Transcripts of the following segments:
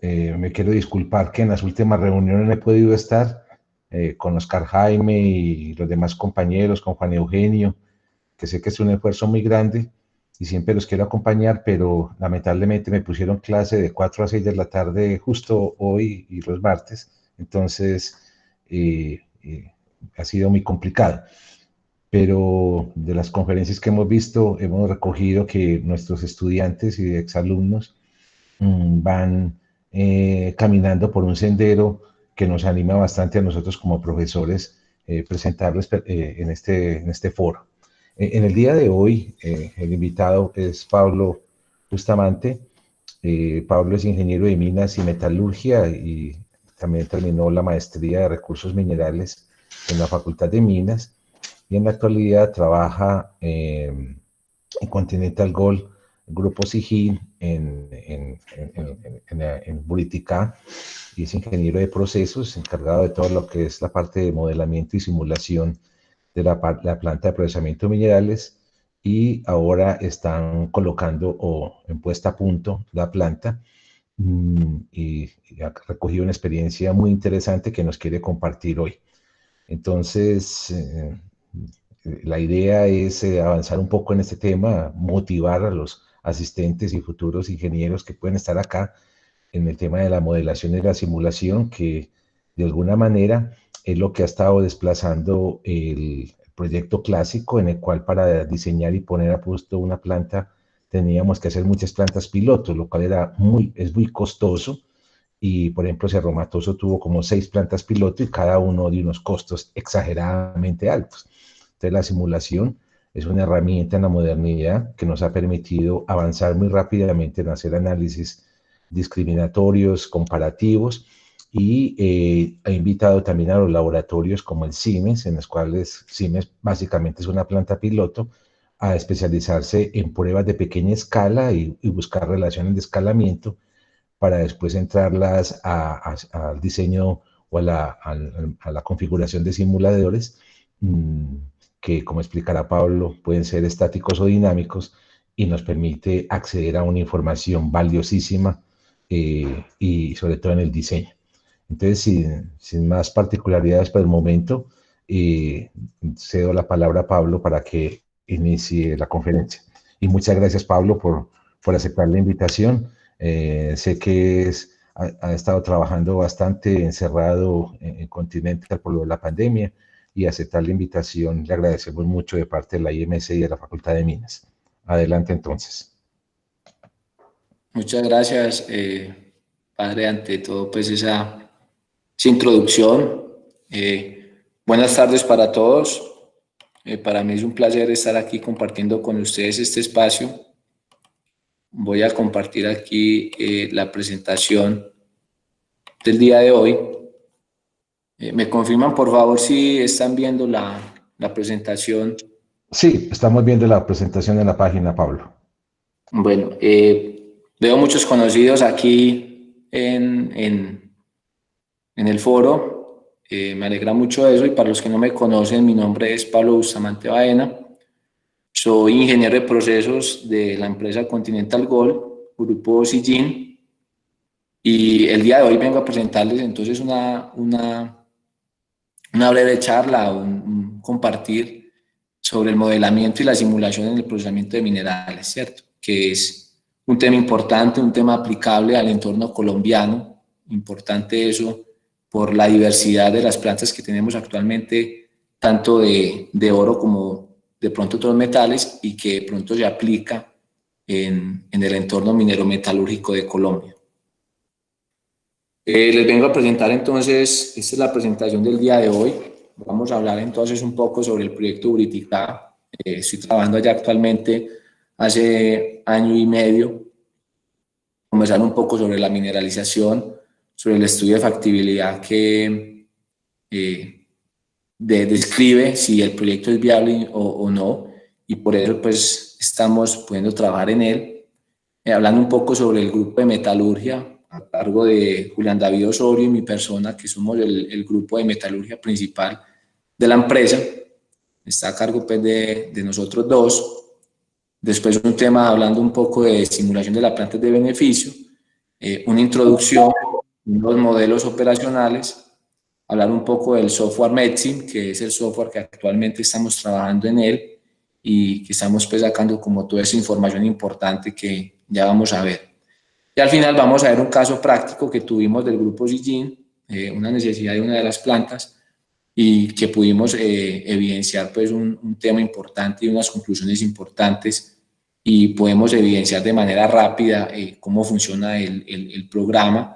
Me quiero disculpar que en las últimas reuniones no he podido estar con Oscar Jaime y los demás compañeros, con Juan Eugenio, que sé que es un esfuerzo muy grande y siempre los quiero acompañar, pero lamentablemente me pusieron clase de 4 a 6 de la tarde justo hoy y los martes, entonces ha sido muy complicado. Pero de las conferencias que hemos visto, hemos recogido que nuestros estudiantes y exalumnos van caminando por un sendero que nos anima bastante a nosotros como profesores presentarles en este foro. En el día de hoy, el invitado es Pablo Bustamante. Pablo es ingeniero de minas y metalurgia y también terminó la maestría de recursos minerales en la Facultad de Minas y en la actualidad trabaja en Continental Gold, Grupo Sijín en Buriticá, y es ingeniero de procesos, encargado de todo lo que es la parte de modelamiento y simulación de la planta de procesamiento de minerales, y ahora están colocando o en puesta a punto la planta y ha recogido una experiencia muy interesante que nos quiere compartir hoy. Entonces, la idea es avanzar un poco en este tema, motivar a los asistentes y futuros ingenieros que pueden estar acá en el tema de la modelación y la simulación, que de alguna manera es lo que ha estado desplazando el proyecto clásico, en el cual para diseñar y poner a punto una planta teníamos que hacer muchas plantas piloto, lo cual es muy costoso. Y, por ejemplo, Cerro Matoso tuvo como 6 plantas piloto y cada uno de unos costos exageradamente altos. Entonces, la simulación es una herramienta en la modernidad que nos ha permitido avanzar muy rápidamente en hacer análisis discriminatorios, comparativos, y ha invitado también a los laboratorios como el CIMES, en los cuales CIMES básicamente es una planta piloto, a especializarse en pruebas de pequeña escala y buscar relaciones de escalamiento para después entrarlas al diseño o a la configuración de simuladores que, como explicará Pablo, pueden ser estáticos o dinámicos y nos permite acceder a una información valiosísima y sobre todo en el diseño. Entonces, sin más particularidades por el momento, cedo la palabra a Pablo para que inicie la conferencia. Y muchas gracias, Pablo, por aceptar la invitación. Sé que ha estado trabajando bastante encerrado en Continental por lo de la pandemia, y aceptar la invitación le agradecemos mucho de parte de la IMC y de la Facultad de Minas. Adelante entonces. Muchas gracias, padre, ante todo pues esa introducción. Buenas tardes para todos. Para mí es un placer estar aquí compartiendo con ustedes este espacio. Voy a compartir aquí la presentación del día de hoy. ¿Me confirman, por favor, si están viendo la presentación? Sí, estamos viendo la presentación en la página, Pablo. Bueno, veo muchos conocidos aquí en el foro. Me alegra mucho eso, y para los que no me conocen, mi nombre es Pablo Bustamante Baena. Soy ingeniero de procesos de la empresa Continental Gold, Grupo Sijín, y el día de hoy vengo a presentarles entonces una breve charla, un compartir sobre el modelamiento y la simulación en el procesamiento de minerales, ¿cierto? Que es un tema importante, un tema aplicable al entorno colombiano, importante eso por la diversidad de las plantas que tenemos actualmente, tanto de oro como de pronto otros metales, y que de pronto se aplica en el entorno minero-metalúrgico de Colombia. Les vengo a presentar entonces, esta es la presentación del día de hoy. Vamos a hablar entonces un poco sobre el proyecto Buriticá. Estoy trabajando allá actualmente hace año y medio. Conversar un poco sobre la mineralización, sobre el estudio de factibilidad que describe si el proyecto es viable o no, y por eso pues estamos pudiendo trabajar en él. Hablando un poco sobre el grupo de metalurgia a cargo de Julián David Osorio y mi persona, que somos el grupo de metalurgia principal de la empresa. Está a cargo pues de nosotros dos. Después un tema hablando un poco de simulación de la planta de beneficio, una introducción, unos modelos operacionales, hablar un poco del software Medsim, que es el software que actualmente estamos trabajando en él y que estamos pues sacando como toda esa información importante que ya vamos a ver. Y al final vamos a ver un caso práctico que tuvimos del grupo Sijin, una necesidad de una de las plantas, y que pudimos evidenciar pues un tema importante y unas conclusiones importantes, y podemos evidenciar de manera rápida cómo funciona el programa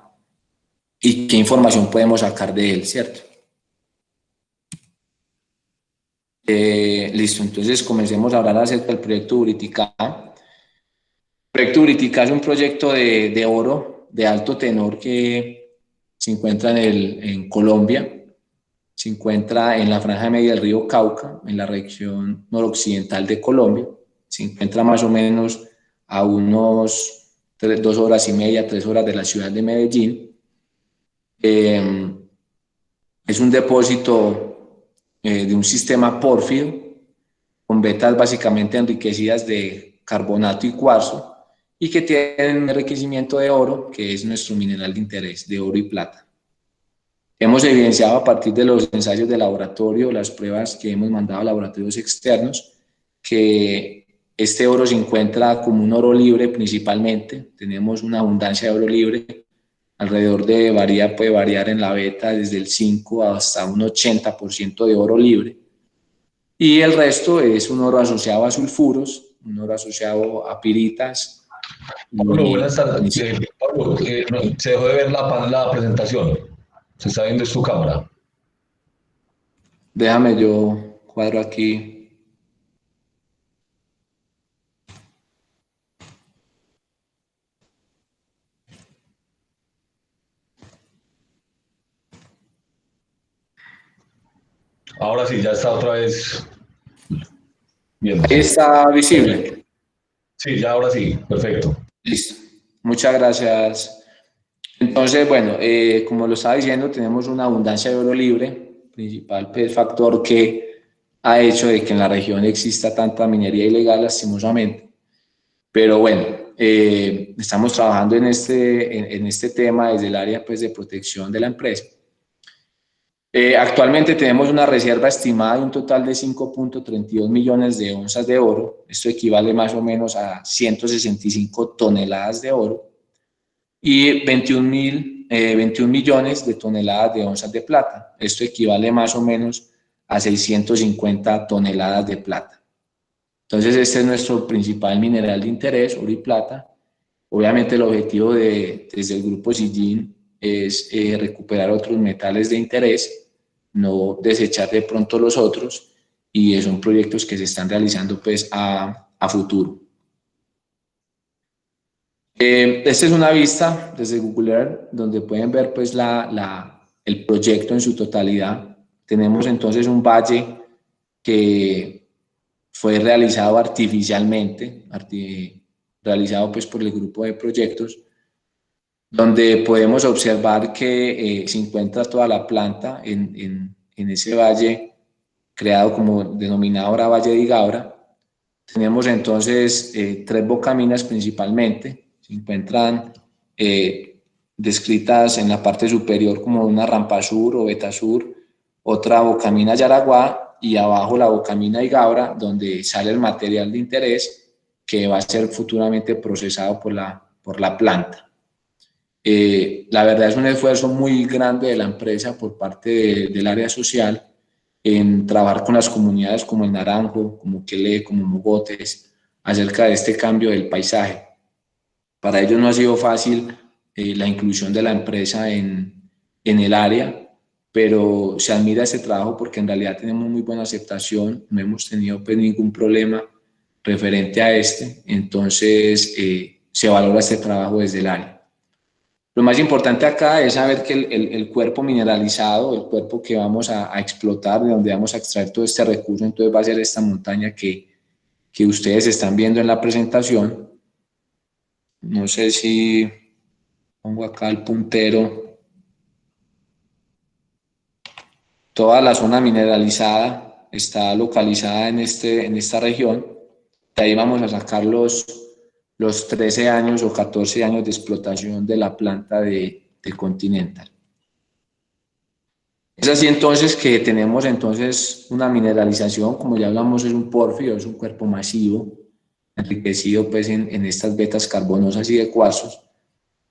y qué información podemos sacar de él, ¿cierto? Listo, entonces comencemos a hablar acerca del proyecto Uritica. El proyecto Uritica es un proyecto de oro de alto tenor que se encuentra en Colombia. Se encuentra en la franja media del río Cauca, en la región noroccidental de Colombia. Se encuentra más o menos a unos 2 horas y media, 3 horas de la ciudad de Medellín. Es un depósito de un sistema pórfido con vetas básicamente enriquecidas de carbonato y cuarzo y que tienen un enriquecimiento de oro, que es nuestro mineral de interés, de oro y plata. Hemos evidenciado a partir de los ensayos de laboratorio, las pruebas que hemos mandado a laboratorios externos, que este oro se encuentra como un oro libre principalmente. Tenemos una abundancia de oro libre, alrededor puede variar en la beta desde el 5 hasta un 80% de oro libre. Y el resto es un oro asociado a sulfuros, un oro asociado a piritas. Pablo, buenas tardes. Pablo, se dejó de ver la presentación. Se está viendo su cámara. Déjame yo cuadro aquí. Ahora sí, ya está otra vez viendo. Ahí está visible. Sí, ya ahora sí, perfecto. Listo. Muchas gracias. Entonces, bueno, como lo estaba diciendo, tenemos una abundancia de oro libre, principal factor que ha hecho de que en la región exista tanta minería ilegal, lastimosamente. Pero bueno, estamos trabajando en este tema desde el área pues, de protección de la empresa. Actualmente tenemos una reserva estimada de un total de 5.32 millones de onzas de oro. Esto equivale más o menos a 165 toneladas de oro y 21 millones de toneladas de onzas de plata. Esto equivale más o menos a 650 toneladas de plata. Entonces, este es nuestro principal mineral de interés, oro y plata. Obviamente, el objetivo desde el grupo Sijin es recuperar otros metales de interés, no desechar de pronto los otros, y son proyectos que se están realizando pues a futuro. Esta es una vista desde Google Earth donde pueden ver pues el proyecto en su totalidad. Tenemos entonces un valle que fue realizado artificialmente, realizado pues por el grupo de proyectos, donde podemos observar que se encuentra toda la planta en ese valle creado como denominado ahora Valle de Igaura. Tenemos entonces 3 bocaminas principalmente, se encuentran descritas en la parte superior como una rampa sur o beta sur, otra bocamina Yaraguá y abajo la bocamina Igaura, donde sale el material de interés que va a ser futuramente procesado por la planta. La verdad es un esfuerzo muy grande de la empresa por parte del área social en trabajar con las comunidades como el Naranjo, como Quelé, como Mogotes, acerca de este cambio del paisaje. Para ellos no ha sido fácil la inclusión de la empresa en el área, pero se admira este trabajo porque en realidad tenemos muy buena aceptación, no hemos tenido pues ningún problema referente a entonces se valora este trabajo desde el área. Lo más importante acá es saber que el cuerpo mineralizado, el cuerpo que vamos a explotar, de donde vamos a extraer todo este recurso, entonces va a ser esta montaña que ustedes están viendo en la presentación. No sé si pongo acá el puntero. Toda la zona mineralizada está localizada en esta región. De ahí vamos a sacar los los 13 años o 14 años de explotación de la planta de Continental. Es así entonces que tenemos entonces una mineralización, como ya hablamos, es un pórfido, es un cuerpo masivo, enriquecido pues en estas vetas carbonosas y de cuarzos.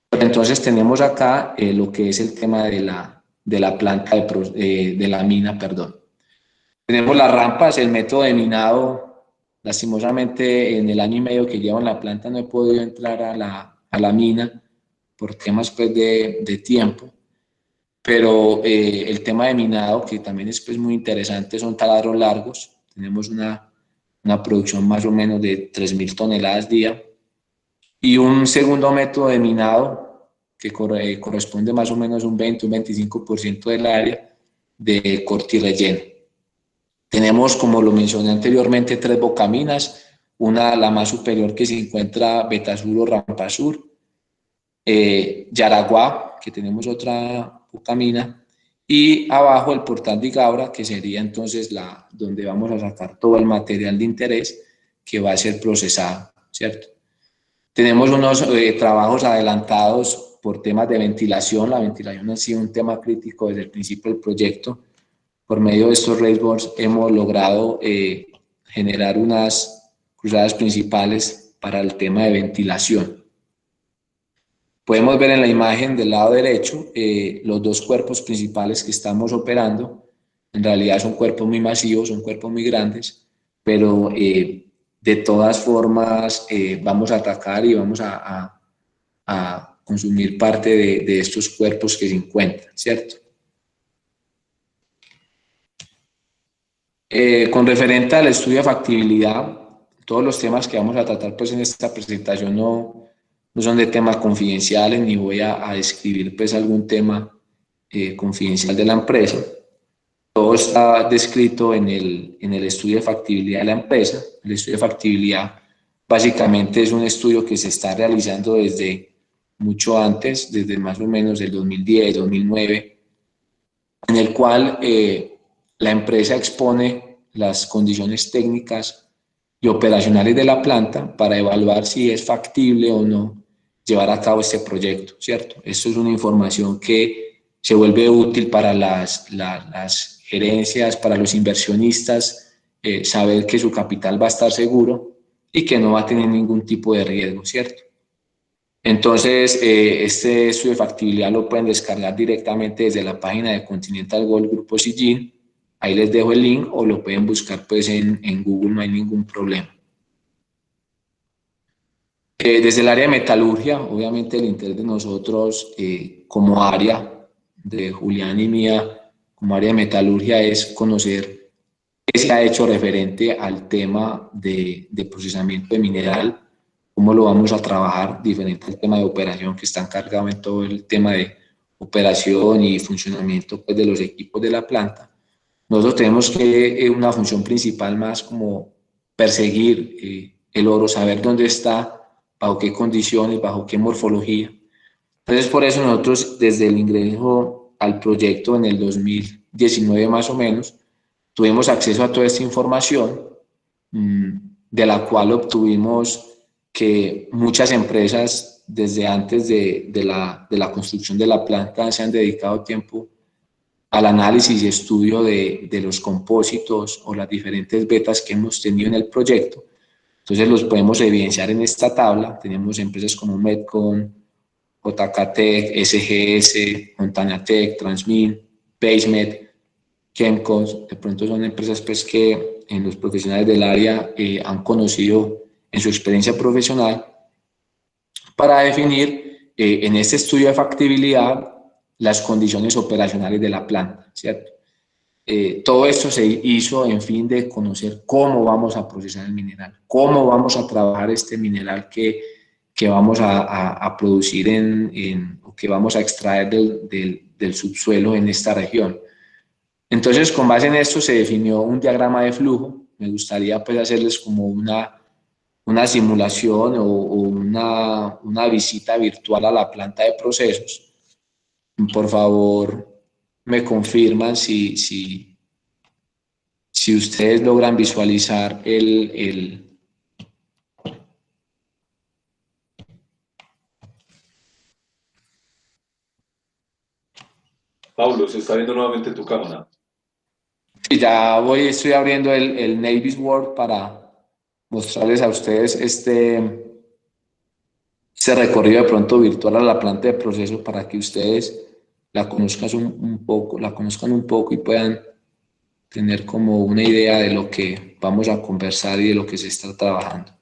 Pero entonces tenemos acá lo que es el tema de la planta de la mina, perdón. Tenemos las rampas, el método de minado. Lastimosamente en el año y medio que llevo en la planta no he podido entrar a la mina por temas pues de tiempo, pero el tema de minado, que también es pues muy interesante, son taladros largos. Tenemos una producción más o menos de 3.000 toneladas día, y un segundo método de minado que corresponde más o menos un 20, un 25% del área de corte y relleno. Tenemos, como lo mencioné anteriormente, 3 bocaminas, una, la más superior, que se encuentra Betasur o Rampa Sur, Yaraguá, que tenemos otra bocamina, y abajo el Portal de Gaura, que sería entonces donde vamos a sacar todo el material de interés que va a ser procesado, ¿cierto? Tenemos unos trabajos adelantados por temas de ventilación. La ventilación ha sido un tema crítico desde el principio del proyecto. Por medio de estos raiseboards hemos logrado generar unas cruzadas principales para el tema de ventilación. Podemos ver en la imagen del lado derecho los 2 cuerpos principales que estamos operando. En realidad son cuerpos muy masivos, son cuerpos muy grandes, pero de todas formas vamos a atacar y vamos a consumir parte de estos cuerpos que se encuentran, ¿cierto? Con referente al estudio de factibilidad, todos los temas que vamos a tratar pues en esta presentación no son de temas confidenciales, ni voy a describir pues algún tema confidencial de la empresa. Todo está descrito en el estudio de factibilidad de la empresa. El estudio de factibilidad básicamente es un estudio que se está realizando desde mucho antes, desde más o menos el 2010, 2009, en el cual la empresa expone las condiciones técnicas y operacionales de la planta para evaluar si es factible o no llevar a cabo este proyecto, ¿cierto? Esto es una información que se vuelve útil para las gerencias, para los inversionistas, saber que su capital va a estar seguro y que no va a tener ningún tipo de riesgo, ¿cierto? Entonces, este estudio de factibilidad lo pueden descargar directamente desde la página de Continental Gold Grupo Sillín. Ahí les dejo el link, o lo pueden buscar pues en Google, no hay ningún problema. Desde el área de metalurgia, obviamente el interés de nosotros como área de Julián y mía, como área de metalurgia, es conocer qué se ha hecho referente al tema de procesamiento de mineral, cómo lo vamos a trabajar, diferente al tema de operación, que está encargado en todo el tema de operación y funcionamiento pues, de los equipos de la planta. Nosotros tenemos que una función principal más como perseguir el oro, saber dónde está, bajo qué condiciones, bajo qué morfología. Entonces, por eso nosotros, desde el ingreso al proyecto en el 2019 más o menos, tuvimos acceso a toda esta información, de la cual obtuvimos que muchas empresas desde antes de la construcción de la planta se han dedicado tiempo al análisis y estudio de los compósitos o las diferentes vetas que hemos tenido en el proyecto. Entonces los podemos evidenciar en esta tabla. Tenemos empresas como Metcon, JK Tech, SGS, Montañatec, Transmin, Basemet, Chemcos. De pronto son empresas pues, que en los profesionales del área han conocido en su experiencia profesional para definir en este estudio de factibilidad las condiciones operacionales de la planta, ¿cierto? Todo esto se hizo en fin de conocer cómo vamos a procesar el mineral, cómo vamos a trabajar este mineral que vamos a producir o que vamos a extraer del subsuelo en esta región. Entonces, con base en esto se definió un diagrama de flujo. Me gustaría pues hacerles como una simulación o una visita virtual a la planta de procesos. Por favor, me confirman si ustedes logran visualizar Pablo, se está viendo nuevamente tu cámara. Y ya estoy abriendo el Navisworks para mostrarles a ustedes este recorrido de pronto virtual a la planta de proceso para que ustedes la conozcan un poco y puedan tener como una idea de lo que vamos a conversar y de lo que se está trabajando.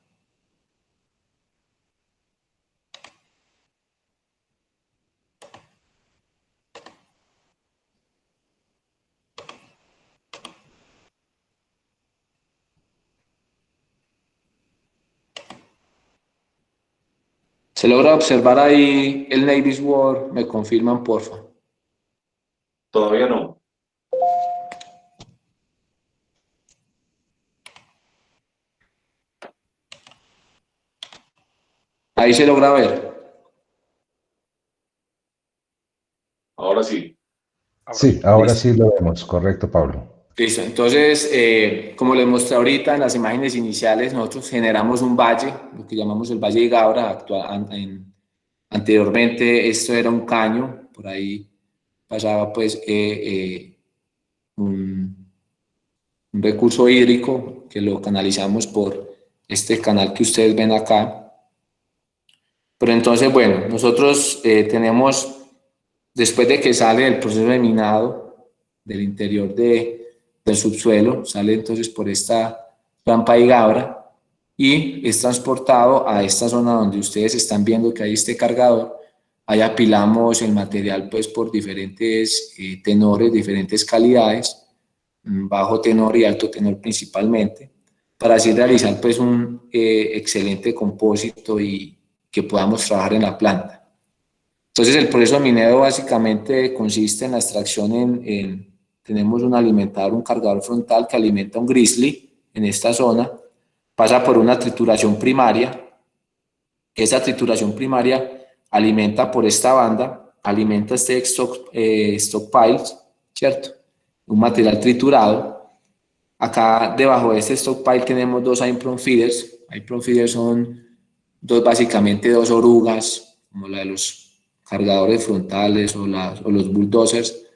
¿Se logra observar ahí el Navisworks? ¿Me confirman, porfa? Todavía no. Ahí se logra ver. Ahora sí. Sí, ahora sí lo vemos, correcto, Pablo. Listo, entonces, como les mostré ahorita en las imágenes iniciales, nosotros generamos un valle, lo que llamamos el Valle de Gaura. Anteriormente esto era un caño, por ahí pasaba pues un recurso hídrico que lo canalizamos por este canal que ustedes ven acá. Pero entonces, bueno, nosotros tenemos, después de que sale el proceso de minado del interior del subsuelo, sale entonces por esta rampa de Gabra y es transportado a esta zona donde ustedes están viendo que hay este cargador. Ahí apilamos el material pues por diferentes tenores, diferentes calidades, bajo tenor y alto tenor principalmente, para así realizar pues un excelente compósito y que podamos trabajar en la planta. Entonces el proceso minero básicamente consiste en la extracción tenemos un alimentador, un cargador frontal que alimenta un grizzly en esta zona, pasa por una trituración primaria. Esa trituración primaria alimenta por esta banda, alimenta stockpile, ¿cierto? Un material triturado. Acá debajo de este stockpile tenemos dos apron feeders. Apron feeders son básicamente dos orugas, como la de los cargadores frontales o los bulldozers,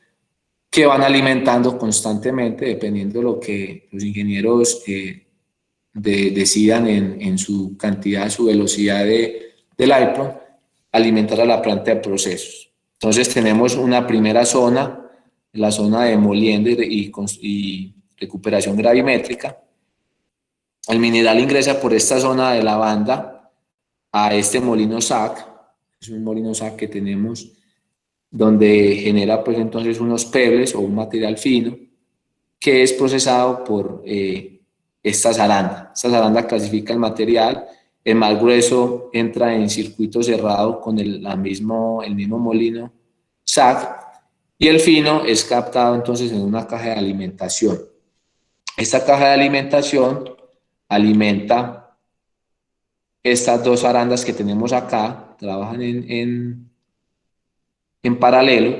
que van alimentando constantemente, dependiendo de lo que los ingenieros decidan en su cantidad, su velocidad del apron, alimentar a la planta de procesos. Entonces tenemos una primera zona, la zona de molienda y recuperación gravimétrica. El mineral ingresa por esta zona de la banda a este molino SAC, es un molino SAC que tenemos donde genera pues entonces unos pebbles o un material fino que es procesado por esta zaranda. Esta zaranda clasifica el material, el más grueso entra en circuito cerrado con el mismo molino SAC y el fino es captado entonces en una caja de alimentación. Esta caja de alimentación alimenta estas dos zarandas que tenemos acá, trabajan en paralelo,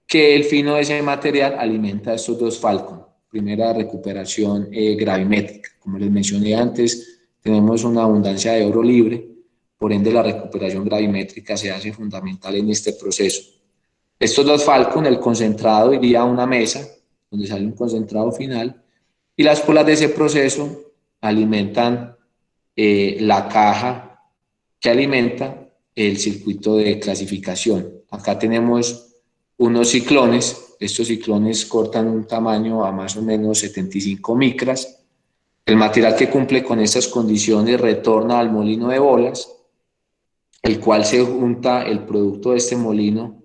que el fino de ese material alimenta a estos dos Falcon. Primera recuperación gravimétrica. Como les mencioné antes, tenemos una abundancia de oro libre, por ende la recuperación gravimétrica se hace fundamental en este proceso. Estos dos Falcon, el concentrado iría a una mesa, donde sale un concentrado final, y las colas de ese proceso alimentan la caja que alimenta el circuito de clasificación. Acá tenemos unos ciclones. Estos ciclones cortan un tamaño a más o menos 75 micras. El material que cumple con estas condiciones retorna al molino de bolas, el cual se junta el producto de este molino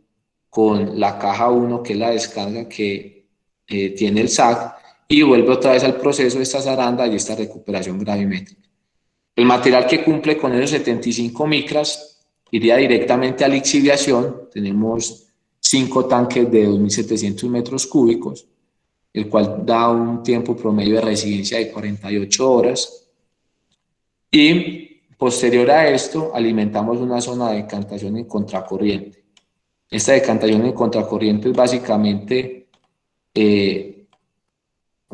con la caja 1, que es la descarga que tiene el SAC, y vuelve otra vez al proceso de esta zaranda y esta recuperación gravimétrica. El material que cumple con esos 75 micras iría directamente a lixiviación. Tenemos 5 tanques de 2.700 metros cúbicos, el cual da un tiempo promedio de residencia de 48 horas. Y posterior a esto, alimentamos una zona de decantación en contracorriente. Esta decantación en contracorriente es básicamente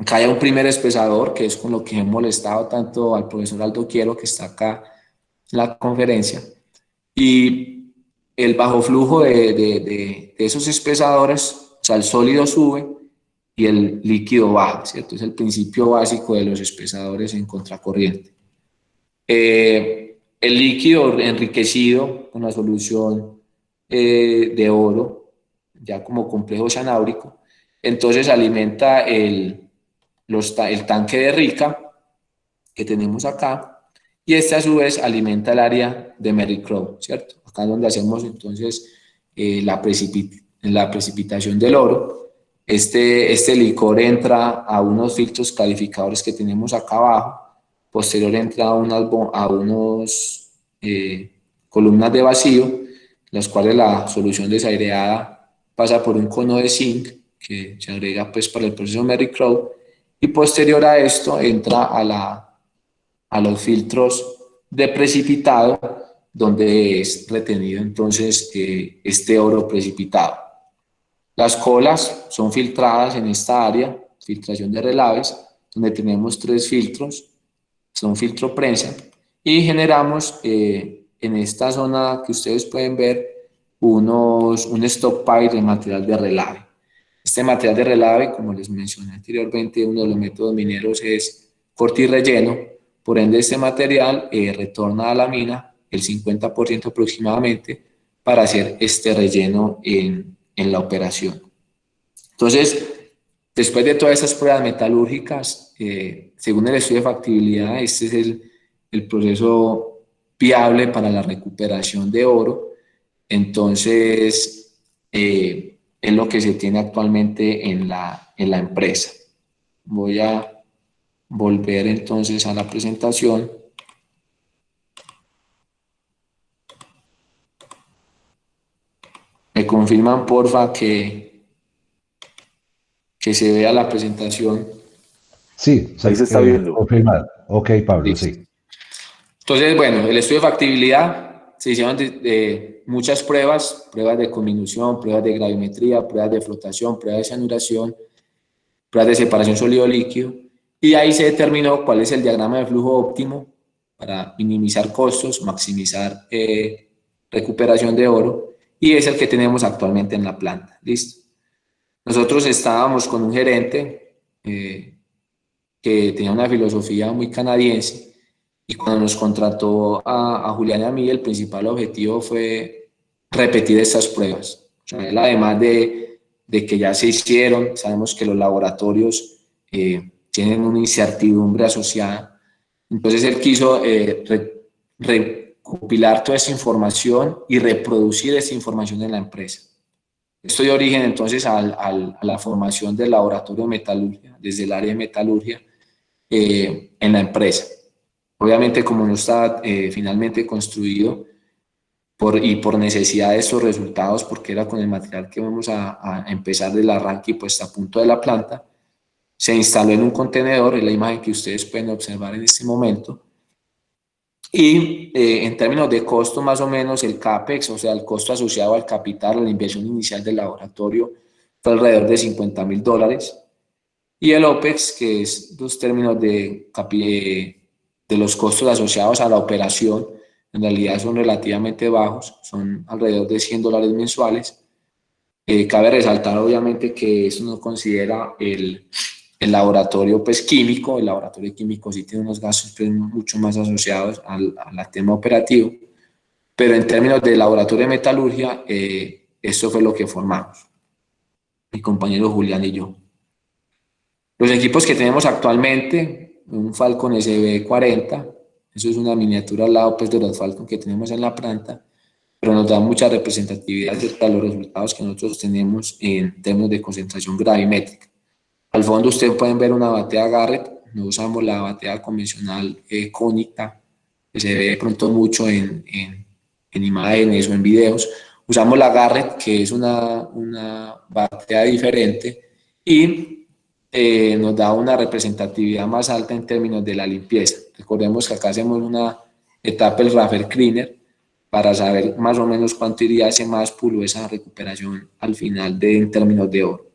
cae un primer espesador, que es con lo que he molestado tanto al profesor Aldo Quiero, que está acá en la conferencia, y el bajo flujo de esos espesadores sea, el sólido sube y el líquido baja, ¿cierto? Es el principio básico de los espesadores en contracorriente. El líquido enriquecido con la solución de oro, ya como complejo cianáurico, entonces alimenta el tanque de Rica que tenemos acá, y este a su vez alimenta el área de Merrill-Crowe, ¿cierto? Acá es donde hacemos entonces la precipitación del oro. Este licor entra a unos filtros clarificadores que tenemos acá abajo, posterior entra a unos columnas de vacío, las cuales la solución desaireada pasa por un cono de zinc que se agrega pues para el proceso Merrill-Crowe, y posterior a esto entra a los filtros de precipitado, donde es retenido entonces este oro precipitado. Las colas son filtradas en esta área, filtración de relaves, donde tenemos 3 filtros, son filtro prensa, y generamos en esta zona que ustedes pueden ver un stockpile de material de relave. Este material de relave, como les mencioné anteriormente, uno de los métodos mineros es corte y relleno. Por ende, este material retorna a la mina el 50% aproximadamente para hacer este relleno en la operación. Entonces, después de todas estas pruebas metalúrgicas, según el estudio de factibilidad, este es el proceso viable para la recuperación de oro. Entonces, es lo que se tiene actualmente en la empresa. Voy a volver entonces a la presentación. Me confirman, porfa, que se vea la presentación. Sí, ahí se está viendo. Confirmar. Ok, Pablo, Listo. sí. Entonces, bueno, el estudio de factibilidad, se hicieron muchas pruebas de conminución, pruebas de gravimetría, pruebas de flotación, pruebas de cianuración, pruebas de separación sólido-líquido, y ahí se determinó cuál es el diagrama de flujo óptimo para minimizar costos, maximizar recuperación de oro, y es el que tenemos actualmente en la planta. ¿Listo? Nosotros estábamos con un gerente que tenía una filosofía muy canadiense, y cuando nos contrató a Julián y a mí, el principal objetivo fue repetir estas pruebas. O sea, él, además de que ya se hicieron, sabemos que los laboratorios tienen una incertidumbre asociada. Entonces él quiso recopilar toda esa información y reproducir esa información en la empresa. Esto dio origen entonces a la formación del laboratorio de metalurgia, desde el área de metalurgia, en la empresa. Obviamente, como no estaba finalmente construido por necesidad de estos resultados, porque era con el material que vamos a empezar del arranque y puesta a punto de la planta, se instaló en un contenedor, es la imagen que ustedes pueden observar en este momento, y en términos de costo, más o menos el CAPEX, o sea, el costo asociado al capital, a la inversión inicial del laboratorio, fue alrededor de $50.000, y el OPEX, que es los términos de los costos asociados a la operación, en realidad son relativamente bajos, son alrededor de $100 mensuales. Cabe resaltar obviamente que eso no considera el laboratorio pues químico. El laboratorio químico sí tiene unos gastos pues, mucho más asociados al tema operativo, pero en términos de laboratorio de metalurgia, esto fue lo que formamos, mi compañero Julián y yo. Los equipos que tenemos actualmente, un Falcon SB40, eso es una miniatura al lado pues, de los Falcon que tenemos en la planta, pero nos da mucha representatividad de los resultados que nosotros tenemos en términos de concentración gravimétrica. Al fondo ustedes pueden ver una batea Garrett, no usamos la batea convencional cónica, que se ve de pronto mucho en imágenes o en videos. Usamos la Garrett, que es una batea diferente, y nos da una representatividad más alta en términos de la limpieza. Recordemos que acá hacemos una etapa, el Raffer Cleaner, para saber más o menos cuánto iría ese más puro esa recuperación al final en términos de oro.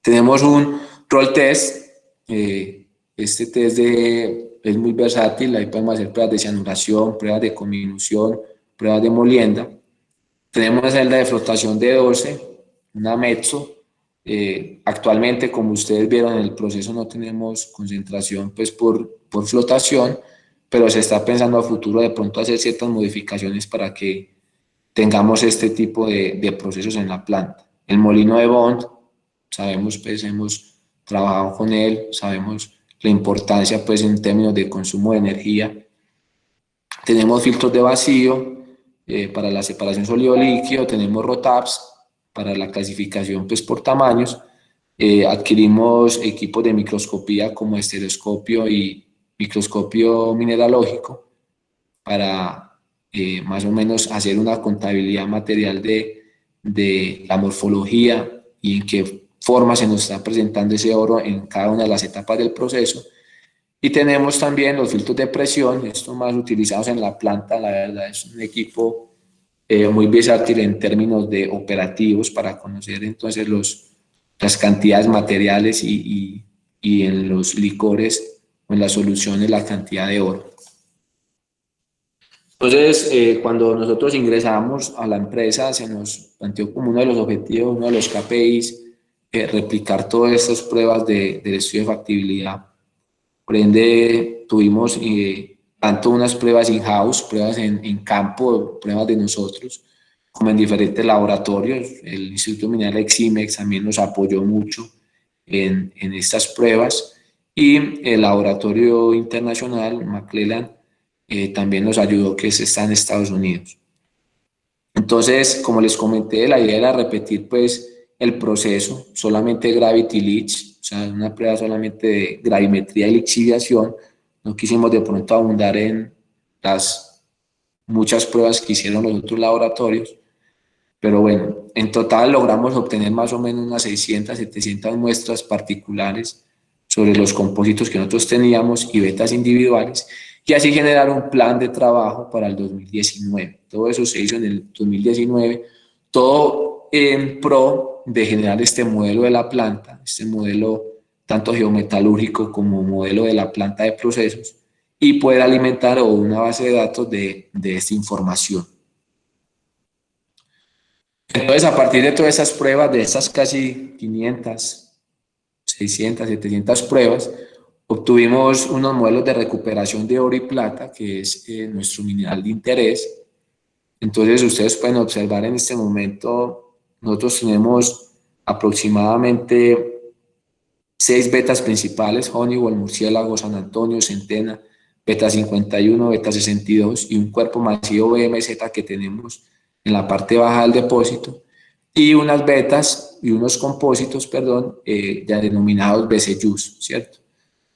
Tenemos un roll test. Este test es muy versátil. Ahí podemos hacer pruebas de cianuración, pruebas de conminución, pruebas de molienda. Tenemos una celda de flotación de 12, una Metso, Actualmente, como ustedes vieron en el proceso, no tenemos concentración pues por flotación, pero se está pensando a futuro de pronto hacer ciertas modificaciones para que tengamos este tipo de procesos en la planta. El molino de Bond, sabemos, pues hemos trabajado con él, sabemos la importancia pues en términos de consumo de energía. Tenemos filtros de vacío para la separación sólido-líquido, tenemos ROTAPs para la clasificación pues por tamaños. Adquirimos equipos de microscopía como estereoscopio y microscopio mineralógico para más o menos hacer una contabilidad material de la morfología y en qué forma se nos está presentando ese oro en cada una de las etapas del proceso. Y tenemos también los filtros de presión, estos más utilizados en la planta. La verdad es un equipo muy versátil en términos de operativos para conocer entonces las cantidades materiales y en los licores o en las soluciones la cantidad de oro. Entonces, cuando nosotros ingresamos a la empresa, se nos planteó como uno de los objetivos, uno de los KPIs, replicar todas estas pruebas del estudio de factibilidad. Por ende, tuvimos tanto unas pruebas in-house, pruebas en campo, pruebas de nosotros, como en diferentes laboratorios. El Instituto Mineral Eximex también nos apoyó mucho en estas pruebas, y el laboratorio internacional, McClelland, también nos ayudó, que está en Estados Unidos. Entonces, como les comenté, la idea era repetir pues el proceso, solamente Gravity Leach, o sea, una prueba solamente de gravimetría y lixiviación. No quisimos de pronto abundar en las muchas pruebas que hicieron los otros laboratorios, pero bueno, en total logramos obtener más o menos unas 600, 700 muestras particulares sobre los compósitos que nosotros teníamos y vetas individuales, y así generar un plan de trabajo para el 2019. Todo eso se hizo en el 2019, todo en pro de generar este modelo de la planta, este modelo tanto geometalúrgico como modelo de la planta de procesos, y poder alimentar una base de datos de esta información. Entonces, a partir de todas esas pruebas, de estas casi 500, 600, 700 pruebas, obtuvimos unos modelos de recuperación de oro y plata, que es nuestro mineral de interés. Entonces, ustedes pueden observar en este momento, nosotros tenemos aproximadamente 6 vetas principales: Honeywell, Murciélago, San Antonio, Centena, beta 51, beta 62, y un cuerpo masivo BMZ que tenemos en la parte baja del depósito, y unas betas y unos compósitos, perdón, ya denominados BCUs, ¿cierto?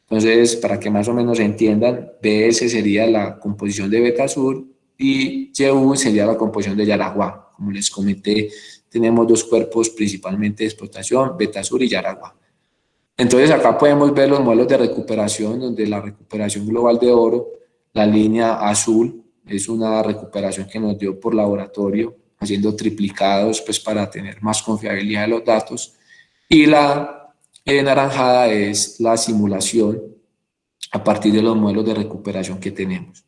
Entonces, para que más o menos entiendan, BS sería la composición de Beta Sur y YU sería la composición de Yaraguá. Como les comenté, tenemos dos cuerpos principalmente de explotación, Beta Sur y Yaraguá. Entonces, acá podemos ver los modelos de recuperación, donde la recuperación global de oro, la línea azul, es una recuperación que nos dio por laboratorio, haciendo triplicados pues, para tener más confiabilidad de los datos, y la naranjada es la simulación a partir de los modelos de recuperación que tenemos.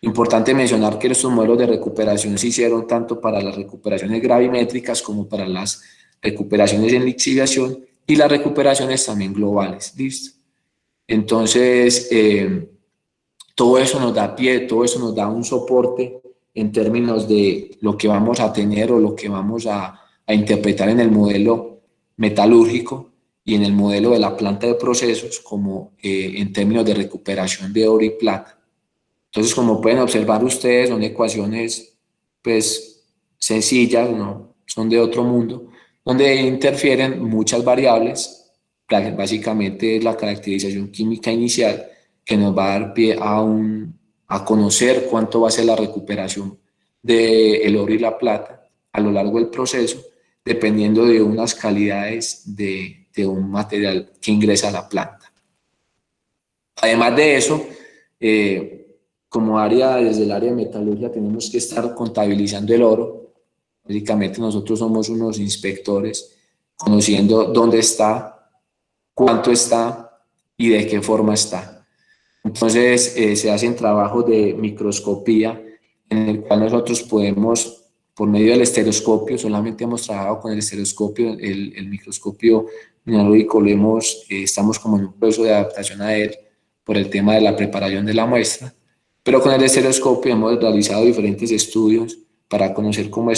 Importante mencionar que estos modelos de recuperación se hicieron tanto para las recuperaciones gravimétricas como para las recuperaciones en lixiviación y las recuperaciones también globales. ¿Listo? Entonces, todo eso nos da pie, todo eso nos da un soporte en términos de lo que vamos a tener o lo que vamos a interpretar en el modelo metalúrgico y en el modelo de la planta de procesos, como en términos de recuperación de oro y plata. Entonces, como pueden observar ustedes, son ecuaciones pues sencillas, no son de otro mundo, donde interfieren muchas variables. Básicamente es la caracterización química inicial que nos va a dar pie a conocer cuánto va a ser la recuperación del oro y la plata a lo largo del proceso, dependiendo de unas calidades de un material que ingresa a la planta. Además de eso, como área, desde el área de metalurgia, tenemos que estar contabilizando el oro. Básicamente nosotros somos unos inspectores, conociendo dónde está, cuánto está y de qué forma está. Entonces se hacen trabajos de microscopía en el cual nosotros podemos por medio del estereoscopio. Solamente hemos trabajado con el estereoscopio, el microscopio mineralógico estamos como en un proceso de adaptación a él por el tema de la preparación de la muestra, pero con el estereoscopio hemos realizado diferentes estudios para conocer cómo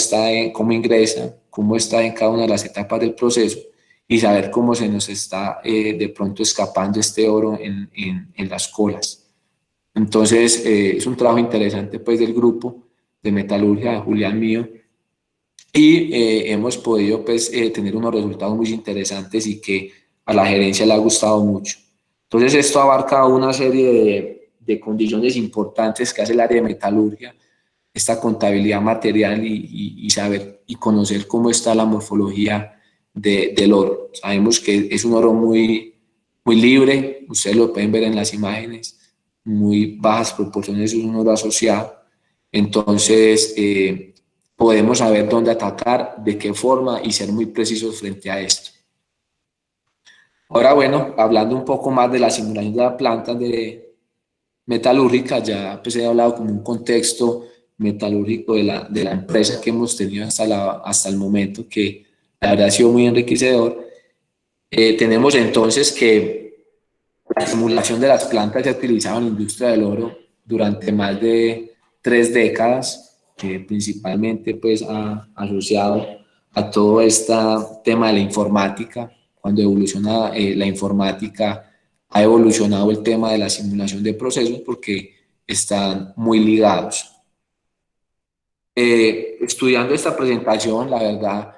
ingresa, cómo está en cada una de las etapas del proceso y saber cómo se nos está de pronto escapando este oro en las colas. Entonces, es un trabajo interesante pues del grupo de metalurgia de Julián mío, y hemos podido pues tener unos resultados muy interesantes y que a la gerencia le ha gustado mucho. Entonces, esto abarca una serie de condiciones importantes que hace el área de metalurgia, esta contabilidad material y saber y conocer cómo está la morfología del oro. Sabemos que es un oro muy libre, ustedes lo pueden ver en las imágenes, muy bajas proporciones, es un oro asociado. Entonces, podemos saber dónde atacar, de qué forma y ser muy precisos frente a esto. Ahora, bueno, hablando un poco más de la simulación de las plantas metalúrgicas, ya pues he hablado como un contexto metalúrgico de la empresa que hemos tenido hasta el momento, que la verdad ha sido muy enriquecedor. Tenemos entonces que la simulación de las plantas se ha utilizado en la industria del oro durante más de 3 décadas, principalmente pues asociado a todo este tema de la informática. Cuando evoluciona la informática, ha evolucionado el tema de la simulación de procesos porque están muy ligados. Estudiando esta presentación, la verdad,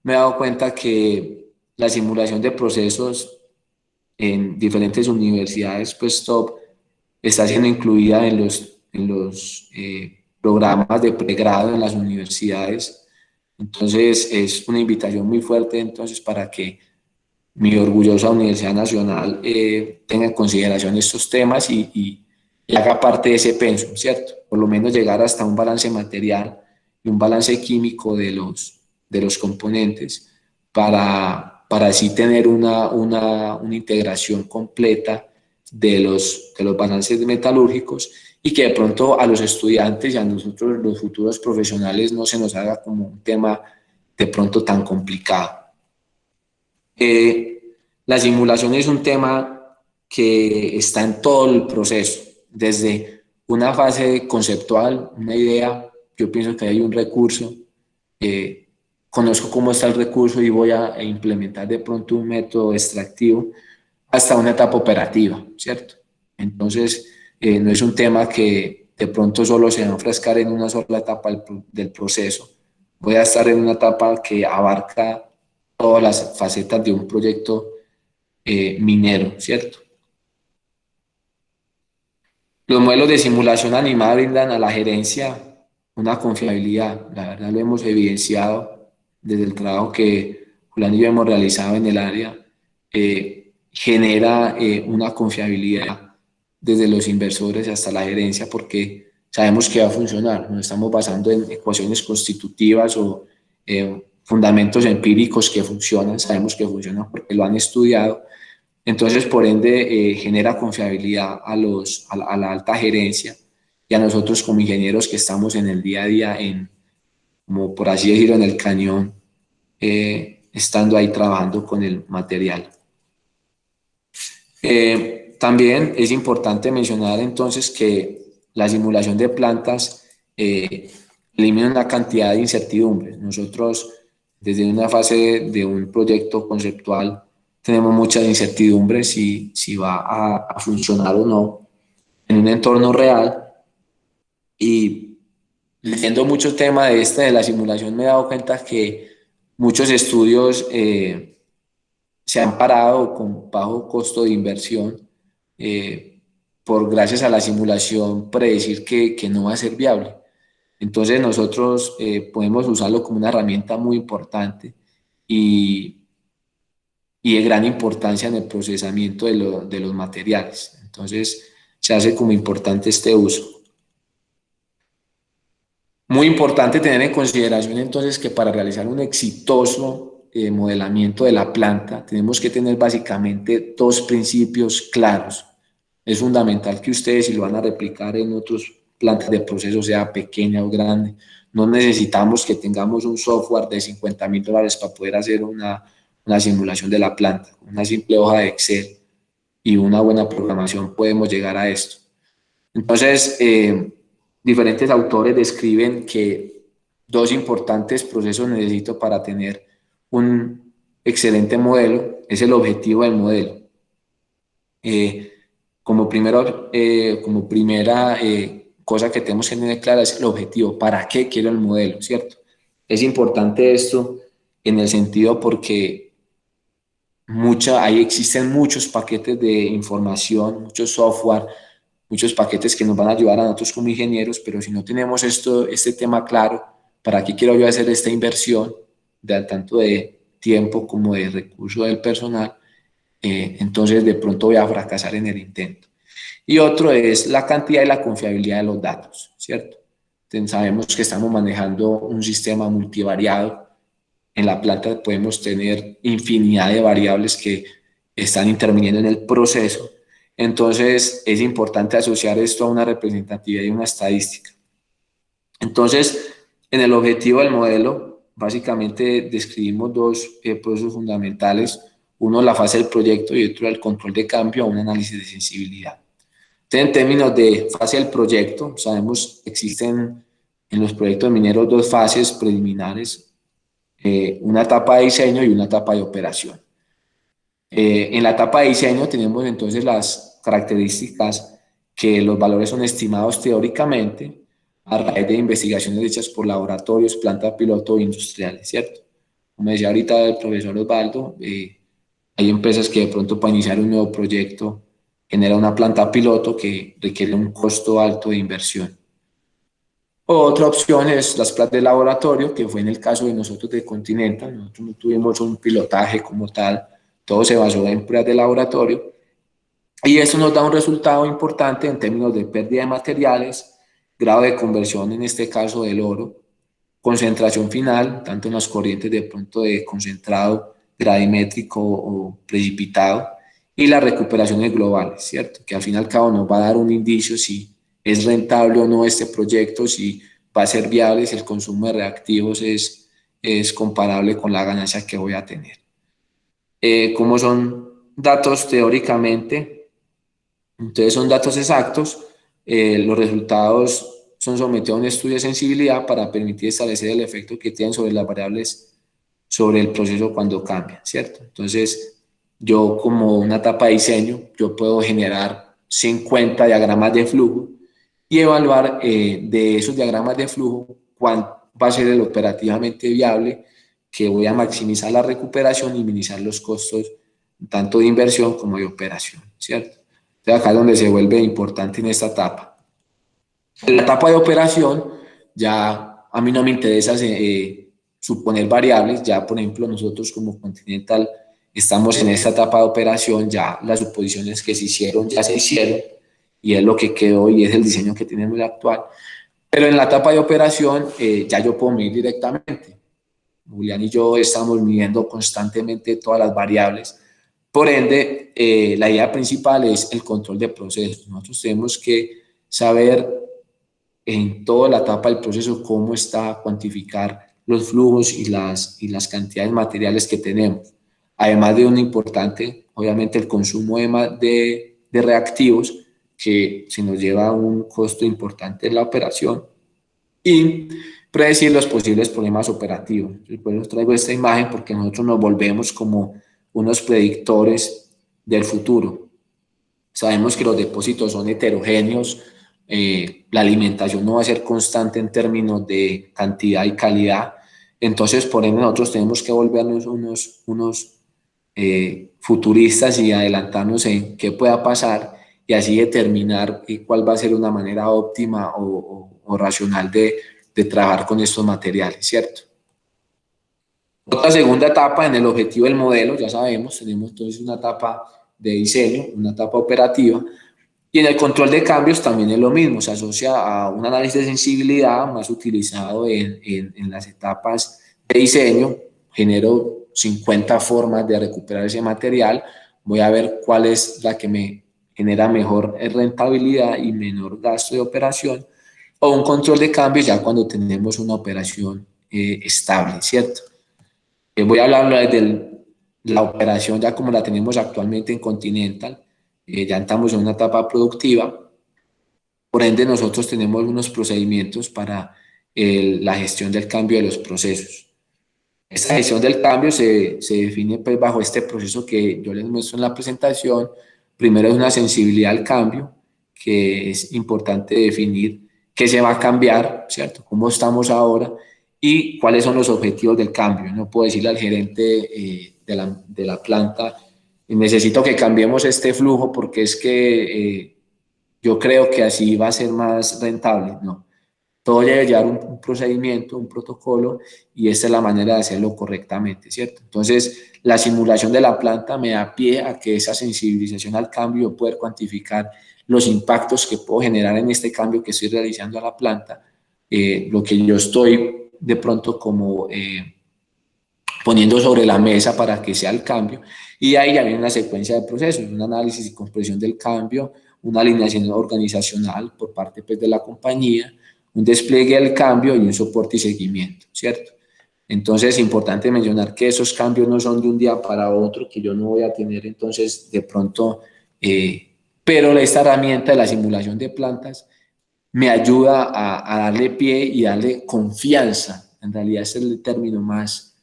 me he dado cuenta que la simulación de procesos en diferentes universidades, pues top, está siendo incluida en los programas de pregrado en las universidades. Entonces, es una invitación muy fuerte entonces para que mi orgullosa Universidad Nacional tenga en consideración estos temas y haga parte de ese pensum, ¿cierto? Por lo menos llegar hasta un balance material y un balance químico de los componentes para así tener una integración completa de los balances metalúrgicos y que de pronto a los estudiantes y a nosotros los futuros profesionales no se nos haga como un tema de pronto tan complicado. La simulación es un tema que está en todo el proceso, desde una fase conceptual, una idea, yo pienso que hay un recurso, conozco cómo está el recurso y voy a implementar de pronto un método extractivo, hasta una etapa operativa, ¿cierto? Entonces, no es un tema que de pronto solo se va a enfrascar en una sola etapa del proceso. Voy a estar en una etapa que abarca todas las facetas de un proyecto minero, ¿cierto? Los modelos de simulación animada brindan a la gerencia una confiabilidad. La verdad lo hemos evidenciado desde el trabajo que Julián y yo hemos realizado en el área. Genera una confiabilidad desde los inversores hasta la gerencia porque sabemos que va a funcionar. Nos estamos basando en ecuaciones constitutivas o fundamentos empíricos que funcionan. Sabemos que funcionan porque lo han estudiado. Entonces, por ende, genera confiabilidad a la alta gerencia y a nosotros como ingenieros que estamos en el día a día, como por así decirlo, en el cañón, estando ahí trabajando con el material. También es importante mencionar entonces que la simulación de plantas elimina una cantidad de incertidumbres. Nosotros, desde una fase de un proyecto conceptual, tenemos muchas incertidumbres si va a funcionar o no en un entorno real. Y leyendo mucho tema de la simulación, me he dado cuenta que muchos estudios se han parado con bajo costo de inversión por gracias a la simulación predecir que no va a ser viable. Entonces nosotros podemos usarlo como una herramienta muy importante y de gran importancia en el procesamiento de los materiales. Entonces se hace como importante este uso. Muy importante tener en consideración entonces que para realizar un exitoso modelamiento de la planta tenemos que tener básicamente 2 principios claros. Es fundamental que ustedes, si lo van a replicar en otras plantas de proceso, sea pequeña o grande, no necesitamos que tengamos un software de $50.000 para poder hacer una simulación de la planta. Una simple hoja de Excel y una buena programación podemos llegar a esto. Entonces, diferentes autores describen que 2 importantes procesos necesito para tener un excelente modelo. Es el objetivo del modelo. Como primera cosa que tenemos que tener clara es el objetivo. ¿Para qué quiero el modelo? ¿Cierto? Es importante esto en el sentido porque ahí existen muchos paquetes de información, muchos software, muchos paquetes que nos van a ayudar a nosotros como ingenieros, pero si no tenemos este tema claro, ¿para qué quiero yo hacer esta inversión, tanto de tiempo como de recursos del personal? Entonces de pronto voy a fracasar en el intento. Y otro es la cantidad y la confiabilidad de los datos, ¿cierto? Entonces, sabemos que estamos manejando un sistema multivariado. En la planta podemos tener infinidad de variables que están interviniendo en el proceso. Entonces, es importante asociar esto a una representatividad y una estadística. Entonces, en el objetivo del modelo, básicamente describimos 2 procesos fundamentales. Uno, la fase del proyecto, y otro, el control de cambio a un análisis de sensibilidad. Entonces, en términos de fase del proyecto, sabemos que existen en los proyectos mineros 2 fases preliminares, una etapa de diseño y una etapa de operación. En la etapa de diseño tenemos entonces las características que los valores son estimados teóricamente a raíz de investigaciones hechas por laboratorios, plantas piloto e industriales, ¿cierto? Como decía ahorita el profesor Osvaldo, hay empresas que de pronto para iniciar un nuevo proyecto genera una planta piloto que requiere un costo alto de inversión. Otra opción es las pruebas de laboratorio, que fue en el caso de nosotros de Continental. Nosotros no tuvimos un pilotaje como tal, todo se basó en pruebas de laboratorio. Y eso nos da un resultado importante en términos de pérdida de materiales, grado de conversión, en este caso del oro, concentración final, tanto en las corrientes de pronto de concentrado, gravimétrico o precipitado, y las recuperaciones globales, ¿cierto? Que al fin y al cabo nos va a dar un indicio si es rentable o no este proyecto, si va a ser viable, si el consumo de reactivos es comparable con la ganancia que voy a tener. Como son datos teóricamente, entonces son datos exactos, los resultados son sometidos a un estudio de sensibilidad para permitir establecer el efecto que tienen sobre las variables, sobre el proceso cuando cambian, ¿cierto? Entonces, yo como una etapa de diseño, yo puedo generar 50 diagramas de flujo y evaluar de esos diagramas de flujo cuál va a ser el operativamente viable, que voy a maximizar la recuperación y minimizar los costos tanto de inversión como de operación, ¿cierto? Entonces acá es donde se vuelve importante en esta etapa. En la etapa de operación, ya a mí no me interesa suponer variables, ya por ejemplo nosotros como Continental estamos en esta etapa de operación, ya las suposiciones que se hicieron ya se hicieron y es lo que quedó y es el diseño que tenemos actual. Pero en la etapa de operación ya yo puedo medir directamente. Julián y yo estamos midiendo constantemente todas las variables. Por ende, la idea principal es el control de procesos. Nosotros tenemos que saber en toda la etapa del proceso cómo está, cuantificar los flujos y las cantidades materiales que tenemos. Además de un importante, obviamente, el consumo de reactivos, que se nos lleva a un costo importante en la operación, y predecir los posibles problemas operativos. Después les traigo esta imagen porque nosotros nos volvemos como unos predictores del futuro. Sabemos que los depósitos son heterogéneos, la alimentación no va a ser constante en términos de cantidad y calidad, entonces por ende nosotros tenemos que volvernos unos futuristas y adelantarnos en qué pueda pasar y así determinar cuál va a ser una manera óptima o racional de trabajar con estos materiales, ¿cierto? Otra segunda etapa en el objetivo del modelo, ya sabemos, tenemos entonces una etapa de diseño, una etapa operativa, y en el control de cambios también es lo mismo, se asocia a un análisis de sensibilidad más utilizado en las etapas de diseño. Genero 50 formas de recuperar ese material, voy a ver cuál es la que me genera mejor rentabilidad y menor gasto de operación. o un control de cambios ya cuando tenemos una operación estable, ¿cierto? Voy a hablar de la operación ya como la tenemos actualmente en Continental. Ya estamos en una etapa productiva, por ende nosotros tenemos unos procedimientos para la gestión del cambio de los procesos. Esta gestión del cambio se define pues bajo este proceso que yo les muestro en la presentación. Primero es una sensibilidad al cambio, que es importante definir qué se va a cambiar, ¿cierto? Cómo estamos ahora y cuáles son los objetivos del cambio. No puedo decirle al gerente de la planta, necesito que cambiemos este flujo porque es que yo creo que así va a ser más rentable. No, todo debe llevar un procedimiento, un protocolo, y esta es la manera de hacerlo correctamente, ¿cierto? Entonces, la simulación de la planta me da pie a que esa sensibilización al cambio, poder cuantificar los impactos que puedo generar en este cambio que estoy realizando a la planta, lo que yo estoy de pronto como poniendo sobre la mesa para que sea el cambio, y ahí ya viene una secuencia de procesos, un análisis y comprensión del cambio, una alineación organizacional por parte pues, de la compañía, un despliegue del cambio y un soporte y seguimiento, ¿cierto? Entonces es importante mencionar que esos cambios no son de un día para otro, que yo no voy a tener entonces de pronto, pero esta herramienta de la simulación de plantas me ayuda a darle pie y darle confianza, en realidad ese es el término más